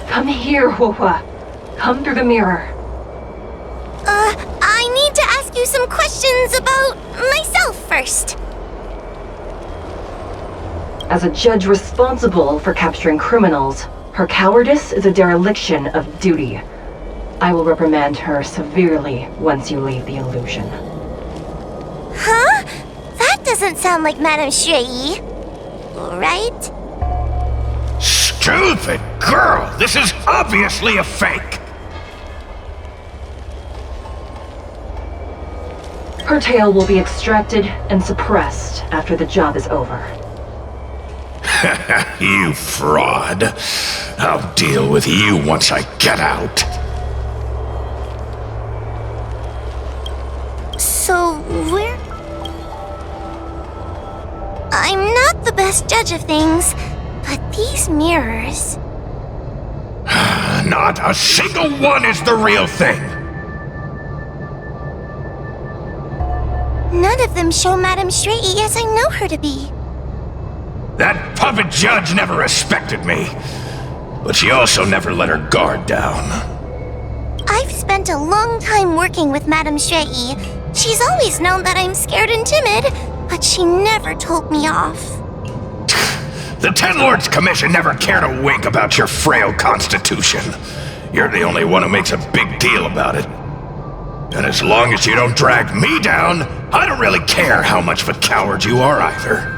Come here, Huohuo. Come through the mirror. I need to ask you some questions about myself first. As a judge responsible for capturing criminals, her cowardice is a dereliction of duty. I will reprimand her severely once you leave the illusion. Huh? That doesn't sound like Madame Shui. Right? Stupid girl! This is obviously a fake! Her tail will be extracted and suppressed after the job is over. You fraud. I'll deal with you once I get out. So, we're... I'm not the best judge of things, but these mirrors... Not a single one is the real thing! None of them show Madame Shui as I know her to be. That puppet judge never respected me, but she also never let her guard down. I've spent a long time working with Madame Shui. She's always known that I'm scared and timid, but she never told me off. The Ten Lords Commission never cared a wink about your frail constitution. You're the only one who makes a big deal about it. And as long as you don't drag me down, I don't really care how much of a coward you are either.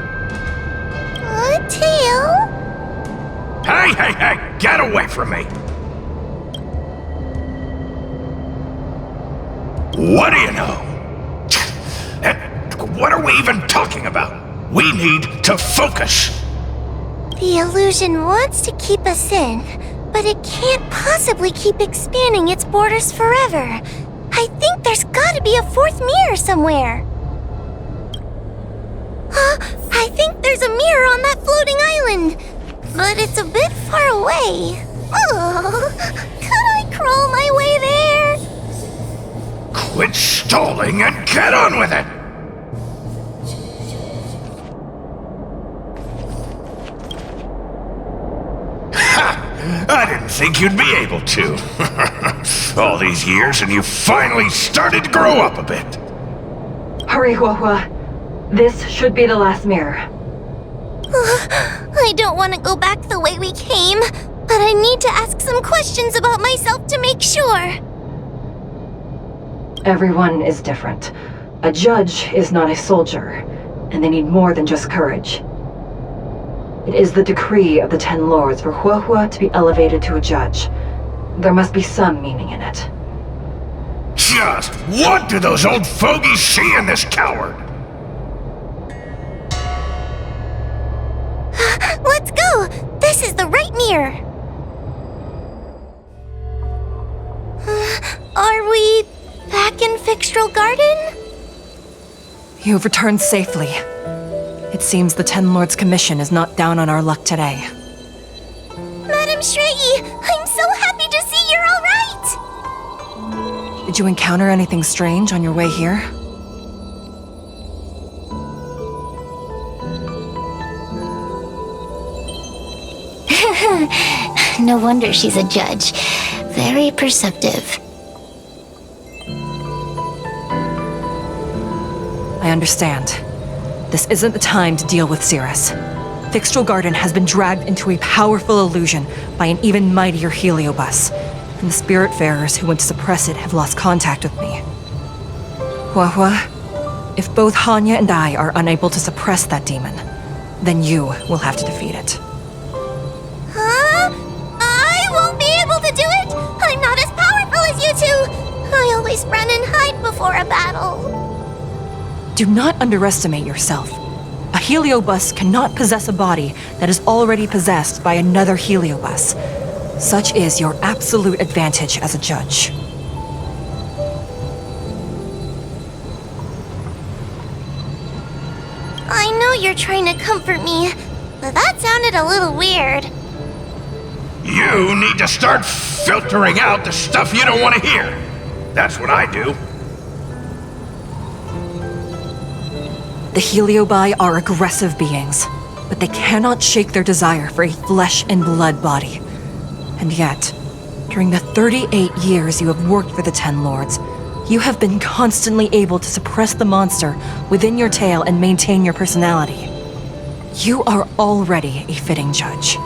Tail? Hey, get away from me! What do you know? What are we even talking about? We need to focus. The illusion wants to keep us in, but it can't possibly keep expanding its borders forever. I think there's gotta be a fourth mirror somewhere. I think there's a mirror on that floating island, but it's a bit far away. Oh, could I crawl my way there? Quit stalling and get on with it! Ha! I didn't think you'd be able to. All these years and you finally started to grow up a bit. Hurry, Huohuo. This should be the last mirror. I don't want to go back the way we came, but I need to ask some questions about myself to make sure. Everyone is different. A judge is not a soldier, and they need more than just courage. It is the decree of the Ten Lords for Huohuo to be elevated to a judge. There must be some meaning in it. Just what do those old fogies see in this coward? Let's go! This is the right mirror! Are we back in Fixtral Garden? You have returned safely. It seems the Ten Lords Commission is not down on our luck today. Madame Shui, I'm so happy to see you're alright! Did you encounter anything strange on your way here? No wonder she's a judge. Very perceptive. I understand. This isn't the time to deal with Cirrus. Fixtral Garden has been dragged into a powerful illusion by an even mightier heliobus, and the Spiritfarers who went to suppress it have lost contact with me. Huohuo, if both Hanya and I are unable to suppress that demon, then you will have to defeat it. Huh? I won't be able to do it! I'm not as powerful as you two! I always run and hide before a battle. Do not underestimate yourself. A heliobus cannot possess a body that is already possessed by another heliobus. Such is your absolute advantage as a judge. I know you're trying to comfort me, but that sounded a little weird. You need to start filtering out the stuff you don't want to hear. That's what I do. The Heliobi are aggressive beings, but they cannot shake their desire for a flesh and blood body. And yet, during the 38 years you have worked for the Ten Lords, you have been constantly able to suppress the monster within your tail and maintain your personality. You are already a fitting judge.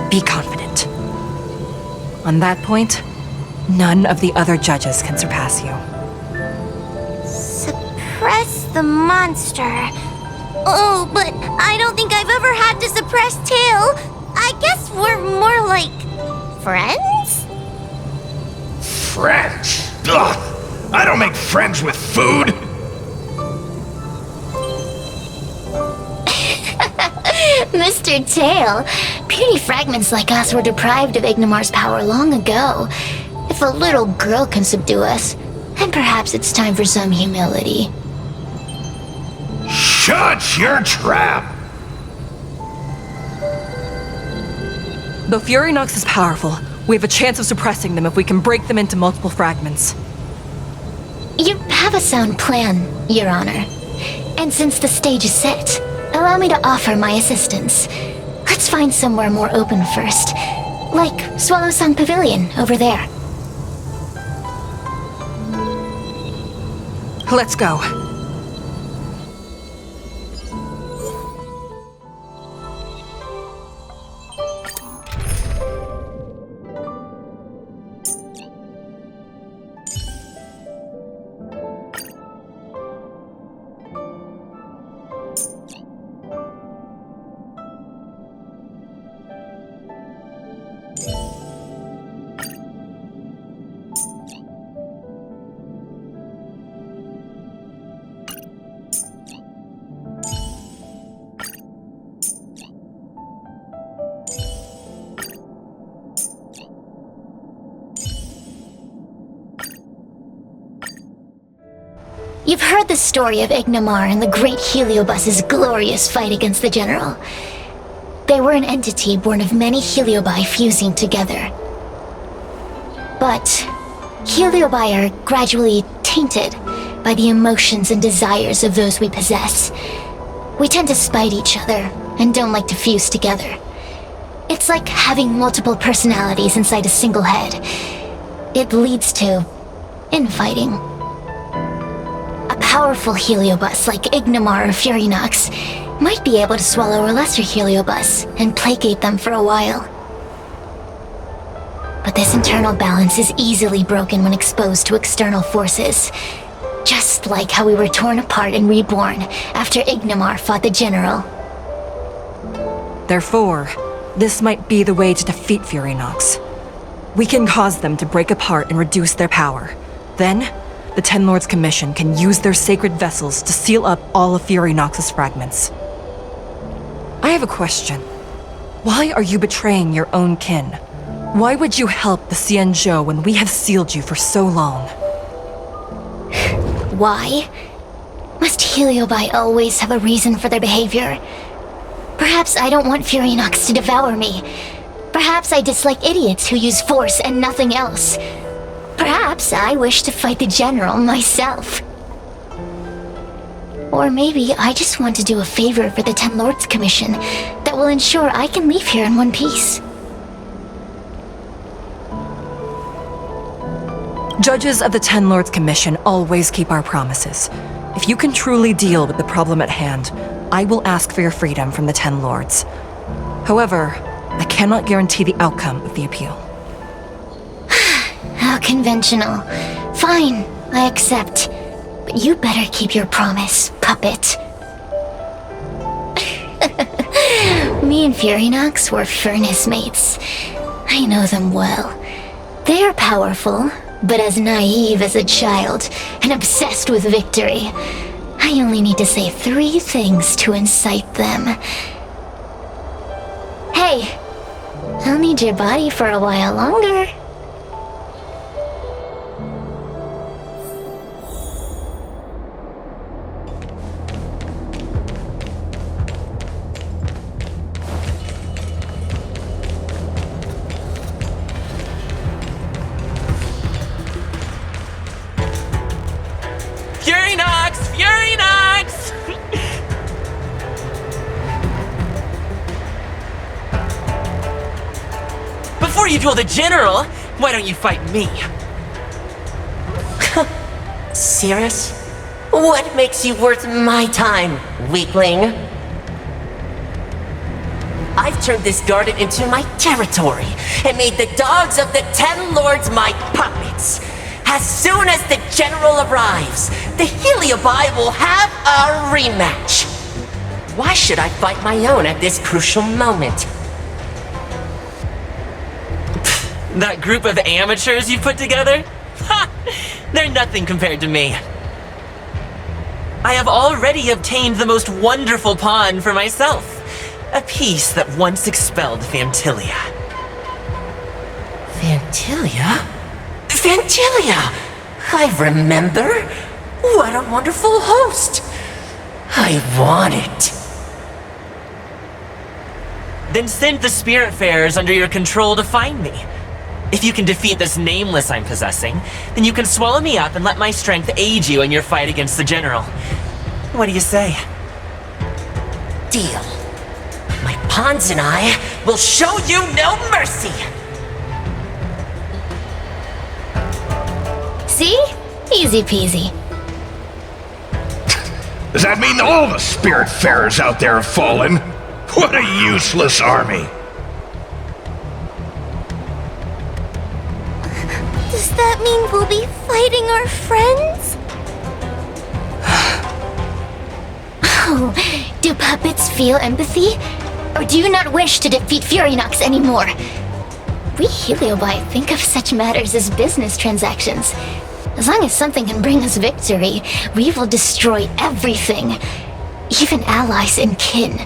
Be confident. On that point, none of the other judges can surpass you. Suppress the monster. Oh, but I don't think I've ever had to suppress Tail. I guess we're more like friends? Friends? Ugh! I don't make friends with food! Mr. Tail, puny fragments like us were deprived of Ignimar's power long ago. If a little girl can subdue us, then perhaps it's time for some humility. Shut your trap! Though Furynox is powerful, we have a chance of suppressing them if we can break them into multiple fragments. You have a sound plan, Your Honor. And since the stage is set, allow me to offer my assistance. Let's find somewhere more open first. Like Swallow Song Pavilion, over there. Let's go. You've heard the story of Ignimar and the great Heliobus's glorious fight against the General. They were an entity born of many Heliobi fusing together. But Heliobi are gradually tainted by the emotions and desires of those we possess. We tend to spite each other and don't like to fuse together. It's like having multiple personalities inside a single head. It leads to infighting. A powerful Heliobus like Ignimar or Furynox might be able to swallow a lesser Heliobus and placate them for a while. But this internal balance is easily broken when exposed to external forces. Just like how we were torn apart and reborn after Ignimar fought the General. Therefore, this might be the way to defeat Furynox. We can cause them to break apart and reduce their power. Then, the Ten Lords Commission can use their sacred vessels to seal up all of Furynox's fragments. I have a question. Why are you betraying your own kin? Why would you help the Xianzhou when we have sealed you for so long? Why? Must Heliobi always have a reason for their behavior? Perhaps I don't want Furynox to devour me. Perhaps I dislike idiots who use force and nothing else. Perhaps I wish to fight the General myself. Or maybe I just want to do a favor for the Ten Lords Commission that will ensure I can leave here in one piece. Judges of the Ten Lords Commission always keep our promises. If you can truly deal with the problem at hand, I will ask for your freedom from the Ten Lords. However, I cannot guarantee the outcome of the appeal. How conventional. Fine, I accept. But you better keep your promise, puppet. Me and Furynox were furnace mates. I know them well. They're powerful, but as naive as a child, and obsessed with victory. I only need to say 3 things to incite them. Hey, I'll need your body for a while longer. Furynox! Furynox! Before you duel the general, why don't you fight me? Serious? What makes you worth my time, weakling? I've turned this garden into my territory and made the dogs of the 10 lords my puppets. As soon as the general arrives, the Heliobi will have a rematch. Why should I fight my own at this crucial moment? That group of amateurs you put together? Ha! They're nothing compared to me. I have already obtained the most wonderful pawn for myself. A piece that once expelled Fantilia. Fantilia? Fantilia! I remember. What a wonderful host. I want it. Then send the Spiritfarers under your control to find me. If you can defeat this nameless I'm possessing, then you can swallow me up and let my strength aid you in your fight against the general. What do you say? Deal. My pawns and I will show you no mercy. See? Easy peasy. Does that mean all the Spiritfarers out there have fallen? What a useless army. Does that mean we'll be fighting our friends? Oh, do puppets feel empathy? Or do you not wish to defeat Furynox anymore? We Heliobi think of such matters as business transactions. As long as something can bring us victory, we will destroy everything. Even allies and kin.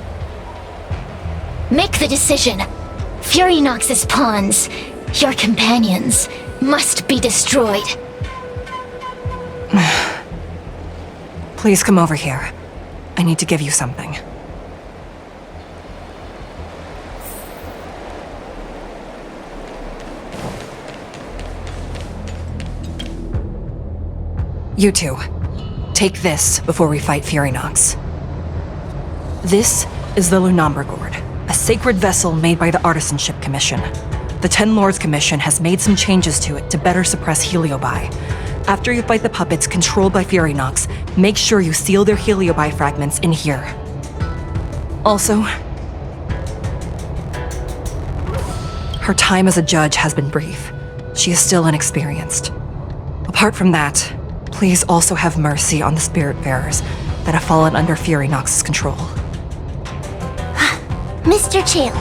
Make the decision. Furynox's pawns, your companions, must be destroyed. Please come over here. I need to give you something. You two, take this before we fight Furynox. This is the Lunambra Gourd, a sacred vessel made by the Artisanship Commission. The 10 Lords Commission has made some changes to it to better suppress Heliobi. After you fight the puppets controlled by Furynox, make sure you seal their Heliobi fragments in here. Also, her time as a judge has been brief. She is still inexperienced. Apart from that, please also have mercy on the Spiritfarers that have fallen under Furynox's control. Mr. Chael,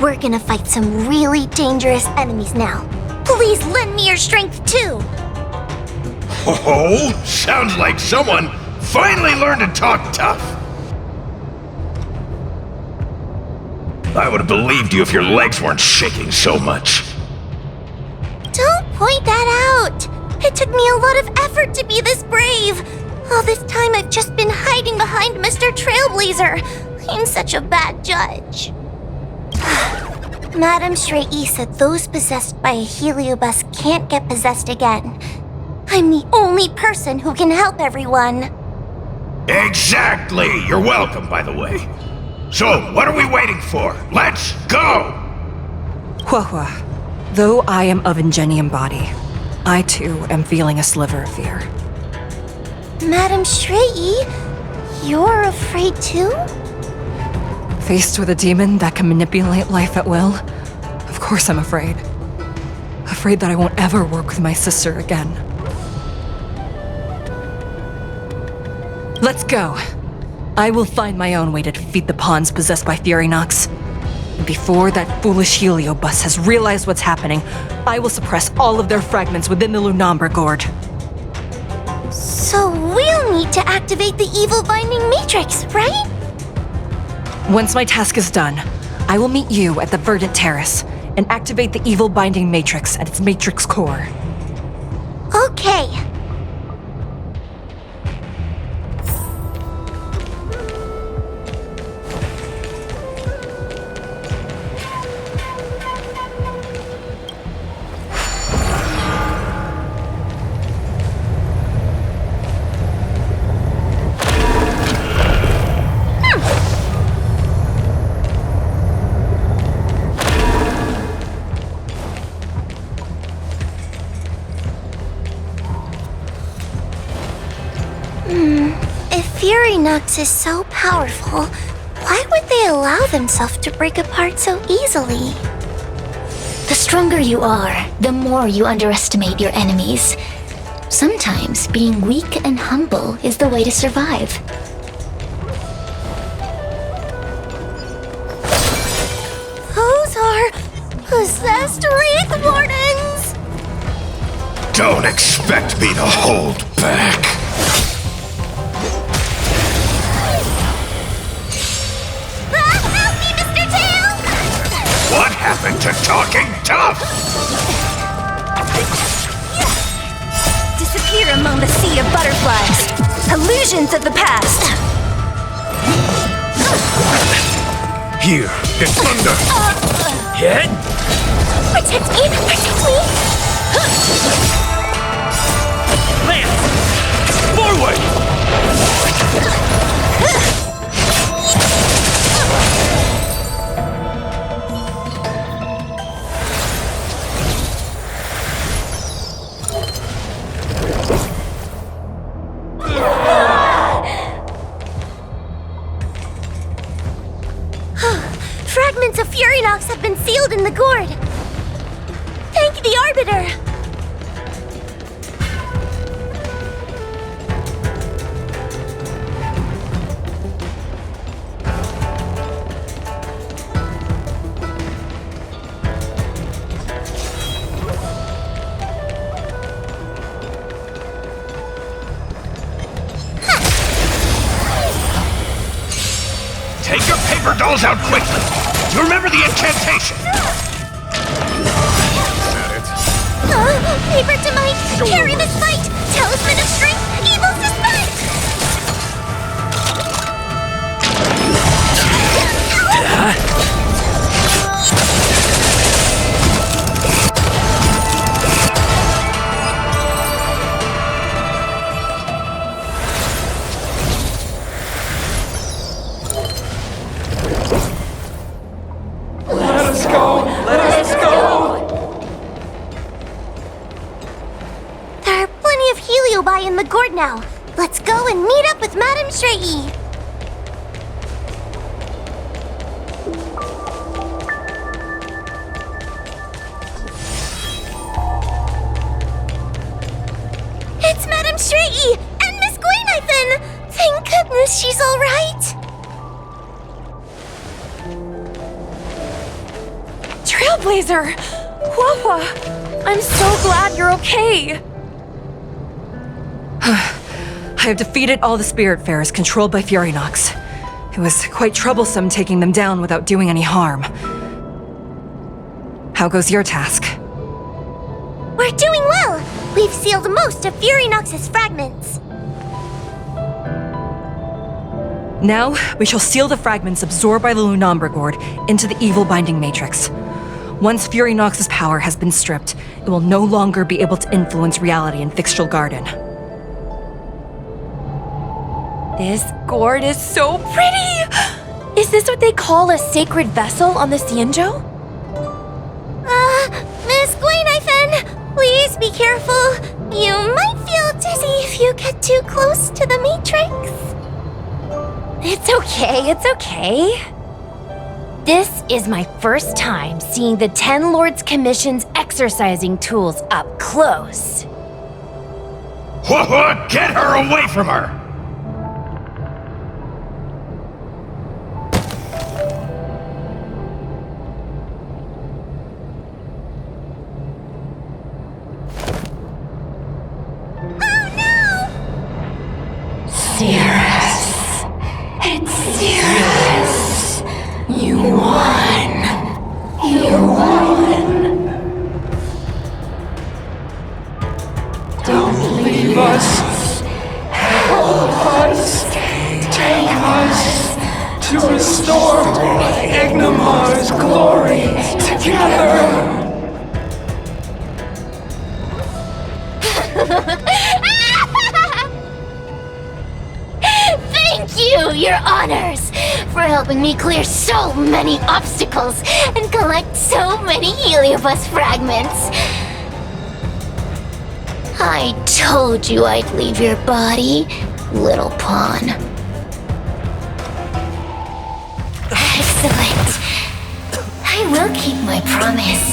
we're gonna fight some really dangerous enemies now. Please lend me your strength too! Oh, sounds like someone finally learned to talk tough. I would have believed you if your legs weren't shaking so much. Don't point that out! It took me a lot of effort to be this brave! All this time I've just been hiding behind Mr. Trailblazer. I'm such a bad judge. Madame Shrey said those possessed by a Heliobus can't get possessed again. I'm the only person who can help everyone. Exactly! You're welcome, by the way. So, what are we waiting for? Let's go! Huohuo, though I am of Ingenium body, I too am feeling a sliver of fear. Madame Shrey, you're afraid too? Faced with a demon that can manipulate life at will, of course I'm afraid. Afraid that I won't ever work with my sister again. Let's go. I will find my own way to defeat the pawns possessed by Furynox. And before that foolish Heliobus has realized what's happening, I will suppress all of their fragments within the Lunombra Gourd. So we'll need to activate the evil binding matrix, right? Once my task is done, I will meet you at the Verdant Terrace and activate the evil binding matrix at its matrix core. Okay. If Furynox is so powerful, why would they allow themselves to break apart so easily? The stronger you are, the more you underestimate your enemies. Sometimes being weak and humble is the way to survive. Those are possessed Wraith Wardens! Don't expect me to hold back. Help me, Mr. Tail! What happened to talking tough? Disappear among the sea of butterflies. Illusions of the past. Here, get thunder! Hit! Protect me! Protect me! Lance! Forward! Fragments of Furynox have been sealed in the gourd. Thank the Arbiter. Take your paper dolls out quickly. Do you remember the incantation? Paper to might, carry this fight, talisman of strength, evil suspense! There are plenty of Heliobi in the gourd now. Let's go and meet up with Madame Shrey. It's Madame Shrey and Miss Gwaynithan! Thank goodness she's all right. Trailblazer! Huohuo! I'm so glad you're okay! I have defeated all the Spiritfarers controlled by Furynox. It was quite troublesome taking them down without doing any harm. How goes your task? We're doing well! We've sealed most of Furynox's fragments. Now, we shall seal the fragments absorbed by the Lunombra Gourd into the evil binding matrix. Once Furynox's power has been stripped, it will no longer be able to influence reality in Fixtral Garden. This gourd is so pretty! Is this what they call a sacred vessel on the Xianzhou? Miss Gwaynithan, please be careful. You might feel dizzy if you get too close to the Matrix. It's okay, it's okay. This is my first time seeing the Ten Lords Commission's exercising tools up close. Huohuo, get her away from her! Cirrus. It's Cirrus. You won. You won. Don't leave us. Help us. Take us to restore Ignimar's glory together. Thank you, your honors, for helping me clear so many obstacles and collect so many Heliobus fragments. I told you I'd leave your body, little pawn. Excellent. I will keep my promise.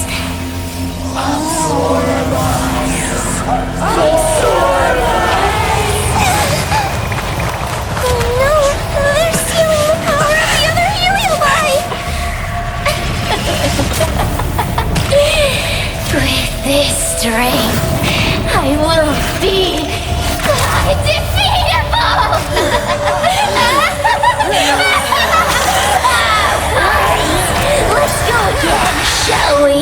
With this strength, I will be undefeatable! Let's go again, shall we?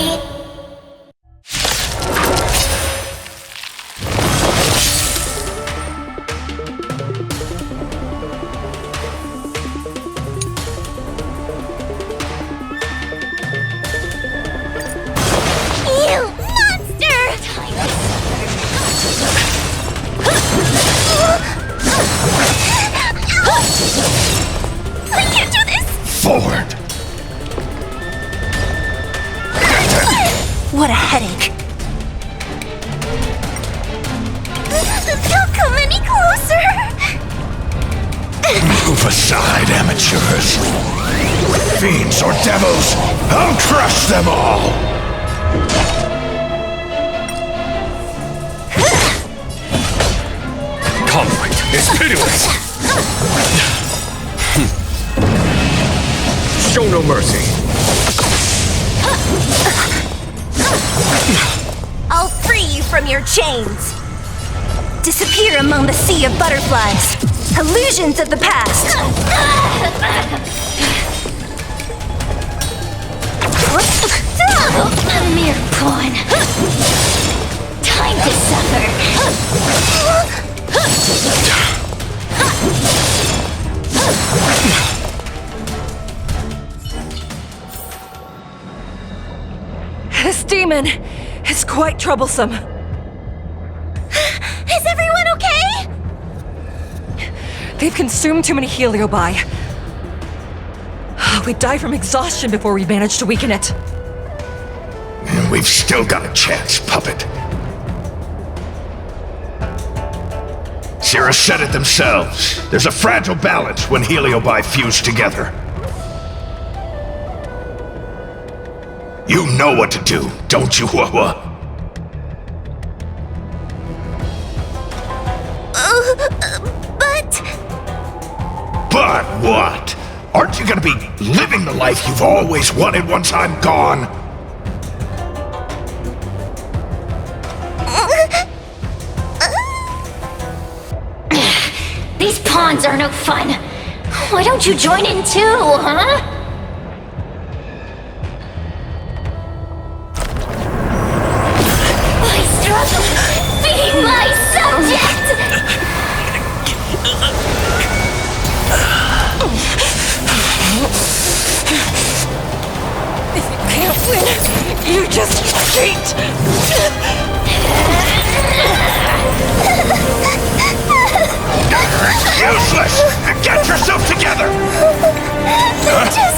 Forward! What a headache. Don't come any closer! Move aside, amateurs. Fiends or devils, I'll crush them all! Conflict is pitiless! Show no mercy. I'll free you from your chains. Disappear among the sea of butterflies. Illusions of the past. A mere pawn. Time to suffer. This demon is quite troublesome. Is everyone okay? They've consumed too many heliobi. We'd die from exhaustion before we managed to weaken it. And we've still got a chance, puppet. Cirrus said it themselves. There's a fragile balance when heliobi fuse together. You know what to do, don't you, Huohuo? But what? Aren't you gonna be living the life you've always wanted once I'm gone? These pawns are no fun. Why don't you join in too, huh? I struggle. Be my subject! If you can't win, you just cheat! Useless! Get yourself together! Just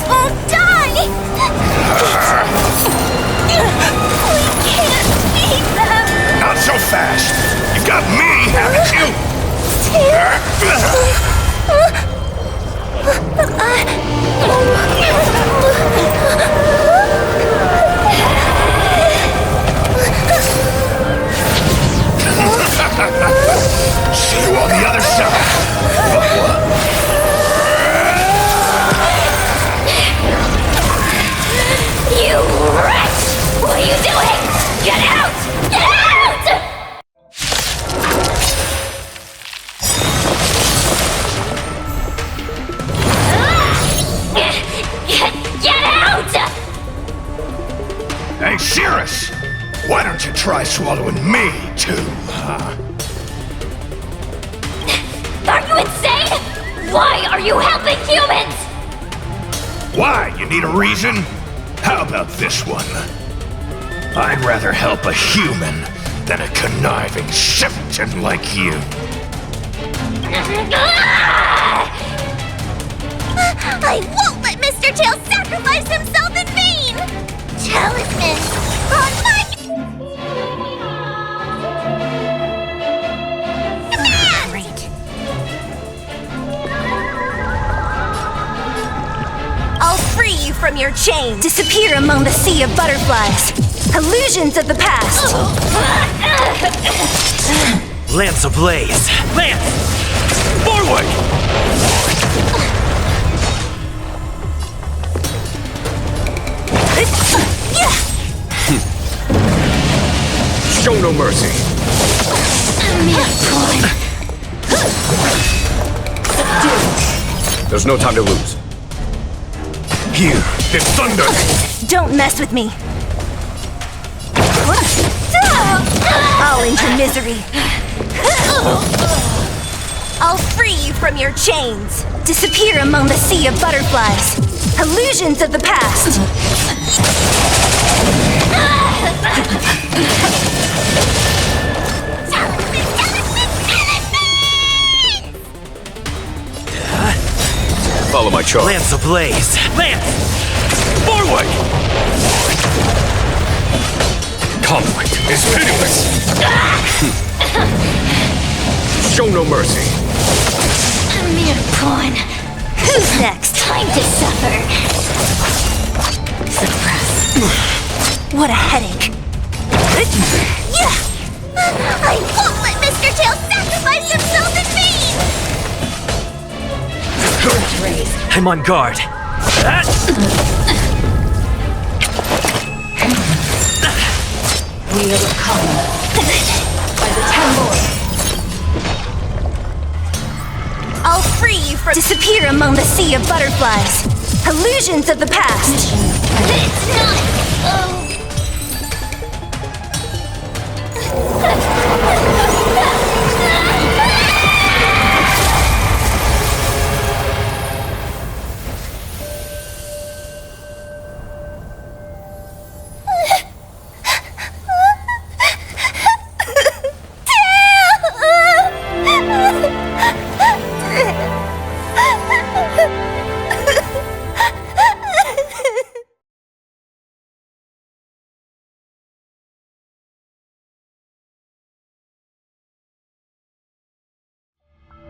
try swallowing me, too, huh? Are you insane? Why are you helping humans? Why? You need a reason? How about this one? I'd rather help a human than a conniving simpleton like you. I won't let Mr. Tail sacrifice himself in vain! Talisman on my command! Great. I'll free you from your chains. Disappear among the sea of butterflies. Illusions of the past. Lance ablaze! Lance! Forward! Show no mercy. There's no time to lose. Here, it's thunder! Don't mess with me. I'll end your misery. I'll free you from your chains. Disappear among the sea of butterflies. Illusions of the past. Follow my charge. Lance ablaze! Lance! Forward! Conflict is pitiless! Show no mercy. A mere pawn. Who's next? Time to suffer. Suppress. What a headache. I won't let Mr. Tail sacrifice himself in vain! I'm on guard. We are come by the 10 lords. I'll free you from disappear among the sea of butterflies. Illusions of the past. It's not...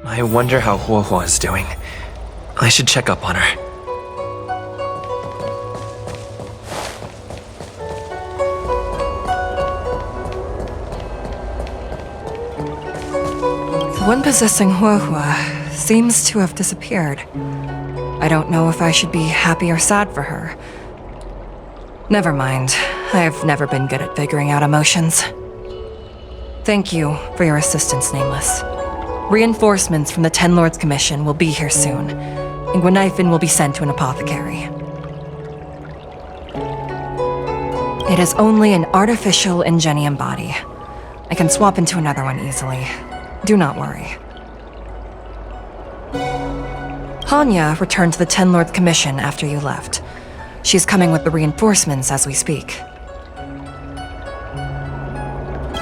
I wonder how Huohuo is doing. I should check up on her. The one possessing Huohuo seems to have disappeared. I don't know if I should be happy or sad for her. Never mind. I've never been good at figuring out emotions. Thank you for your assistance, Nameless. Reinforcements from the 10 Lords Commission will be here soon, and Gwenifin will be sent to an apothecary. It is only an artificial ingenium body. I can swap into another one easily. Do not worry. Hanya returned to the 10 Lords Commission after you left. She's coming with the reinforcements as we speak.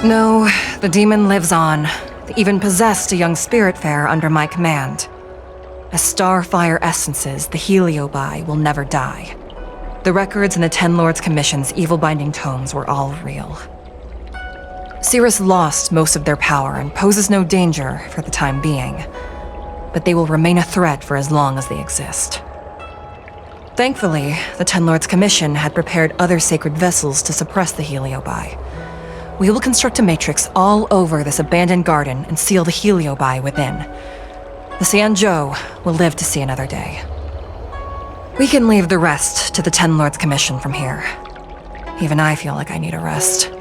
No, the demon lives on. They even possessed a young spiritfarer under my command. As starfire essences, the Heliobi will never die. The records in the 10 Lords Commission's evil-binding tomes were all real. Cirrus lost most of their power and poses no danger for the time being, but they will remain a threat for as long as they exist. Thankfully, the 10 Lords Commission had prepared other sacred vessels to suppress the Heliobi. We will construct a matrix all over this abandoned garden and seal the Heliobi within. The Xianzhou will live to see another day. We can leave the rest to the 10 Lords Commission from here. Even I feel like I need a rest.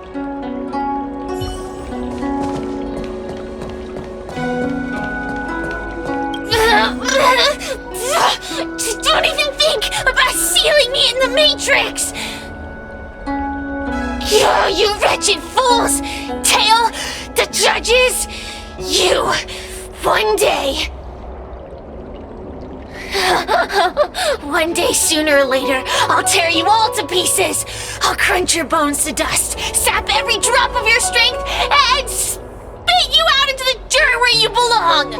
Don't even think about sealing me in the Matrix! You wretched fool! fools! Tail, the judges, you, one day... One day, sooner or later, I'll tear you all to pieces. I'll crunch your bones to dust, sap every drop of your strength, and spit you out into the dirt where you belong.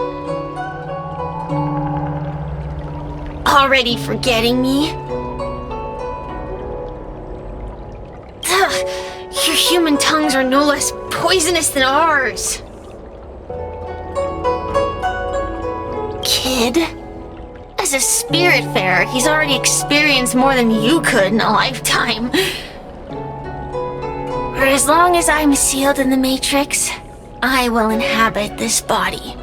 Already forgetting me? Ugh, your human tongues are no less poisonous than ours. Kid? As a spiritfarer, he's already experienced more than you could in a lifetime. For as long as I'm sealed in the Matrix, I will inhabit this body.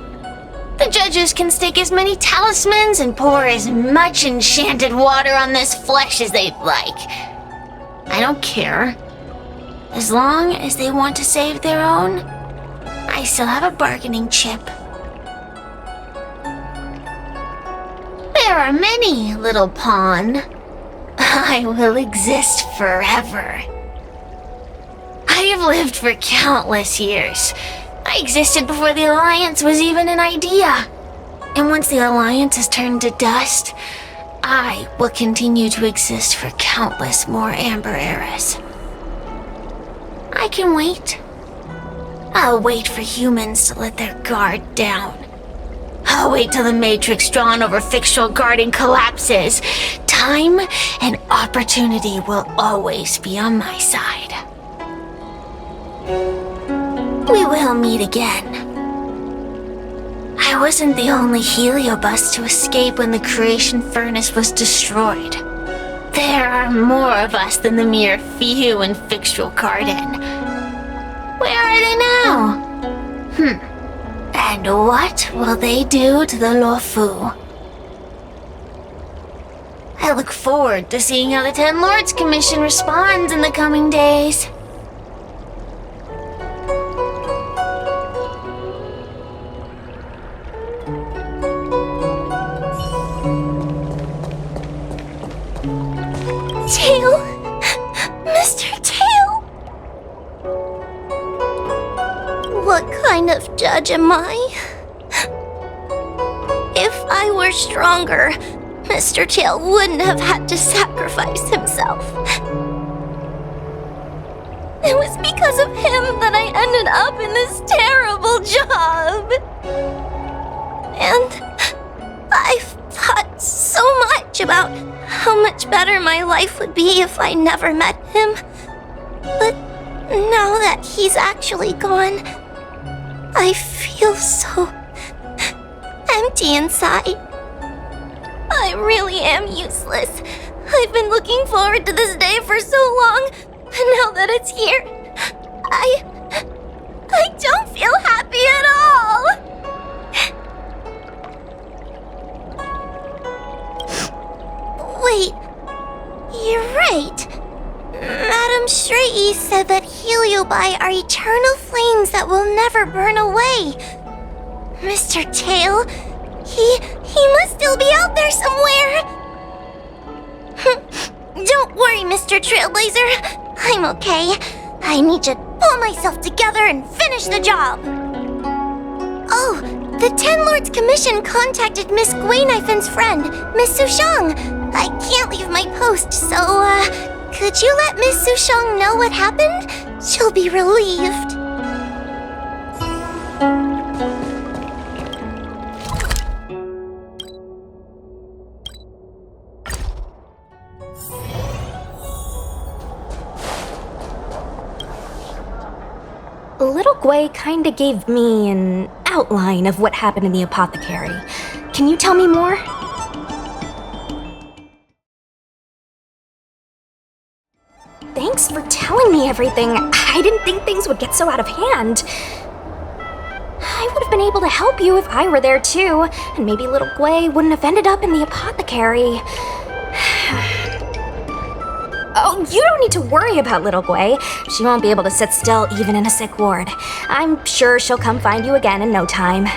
The judges can stake as many talismans and pour as much enchanted water on this flesh as they'd like. I don't care. As long as they want to save their own, I still have a bargaining chip. There are many, little pawn. I will exist forever. I have lived for countless years. I existed before the Alliance was even an idea. And once the Alliance has turned to dust, I will continue to exist for countless more Amber eras. I can wait. I'll wait for humans to let their guard down. I'll wait till the Matrix drawn over Fictional Garden collapses. Time and opportunity will always be on my side. We will meet again. I wasn't the only heliobus to escape when the creation furnace was destroyed. There are more of us than the mere few in Fictional Garden. Where are they now? And what will they do to the Luofu? I look forward to seeing how the Ten Lords Commission responds in the coming days. Tail! Mr. Tail! What kind of judge am I? If I were stronger, Mr. Tail wouldn't have had to sacrifice himself. It was because of him that I ended up in this terrible job. And I've thought so much about how much better my life would be if I never met him. But now that he's actually gone, I feel so empty inside. I really am useless. I've been looking forward to this day for so long, and now that it's here, I don't feel happy at all. Wait, you're right. Madame Shrei said that heliobi are eternal flames that will never burn away. Mr. Tail, he must still be out there somewhere. Don't worry, Mr. Trailblazer. I'm okay. I need to pull myself together and finish the job. Oh, the Ten Lords Commission contacted Miss Guinifen's friend, Miss Sushang. I can't leave my post, so, could you let Miss Sushang know what happened? She'll be relieved. Little Gwei kinda gave me an outline of what happened in the apothecary. Can you tell me more? Thanks for telling me everything. I didn't think things would get so out of hand. I would have been able to help you if I were there too, and maybe little Gwei wouldn't have ended up in the apothecary. Oh, you don't need to worry about little Gwei. She won't be able to sit still even in a sick ward. I'm sure she'll come find you again in no time.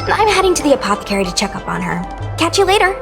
I'm heading to the apothecary to check up on her. Catch you later.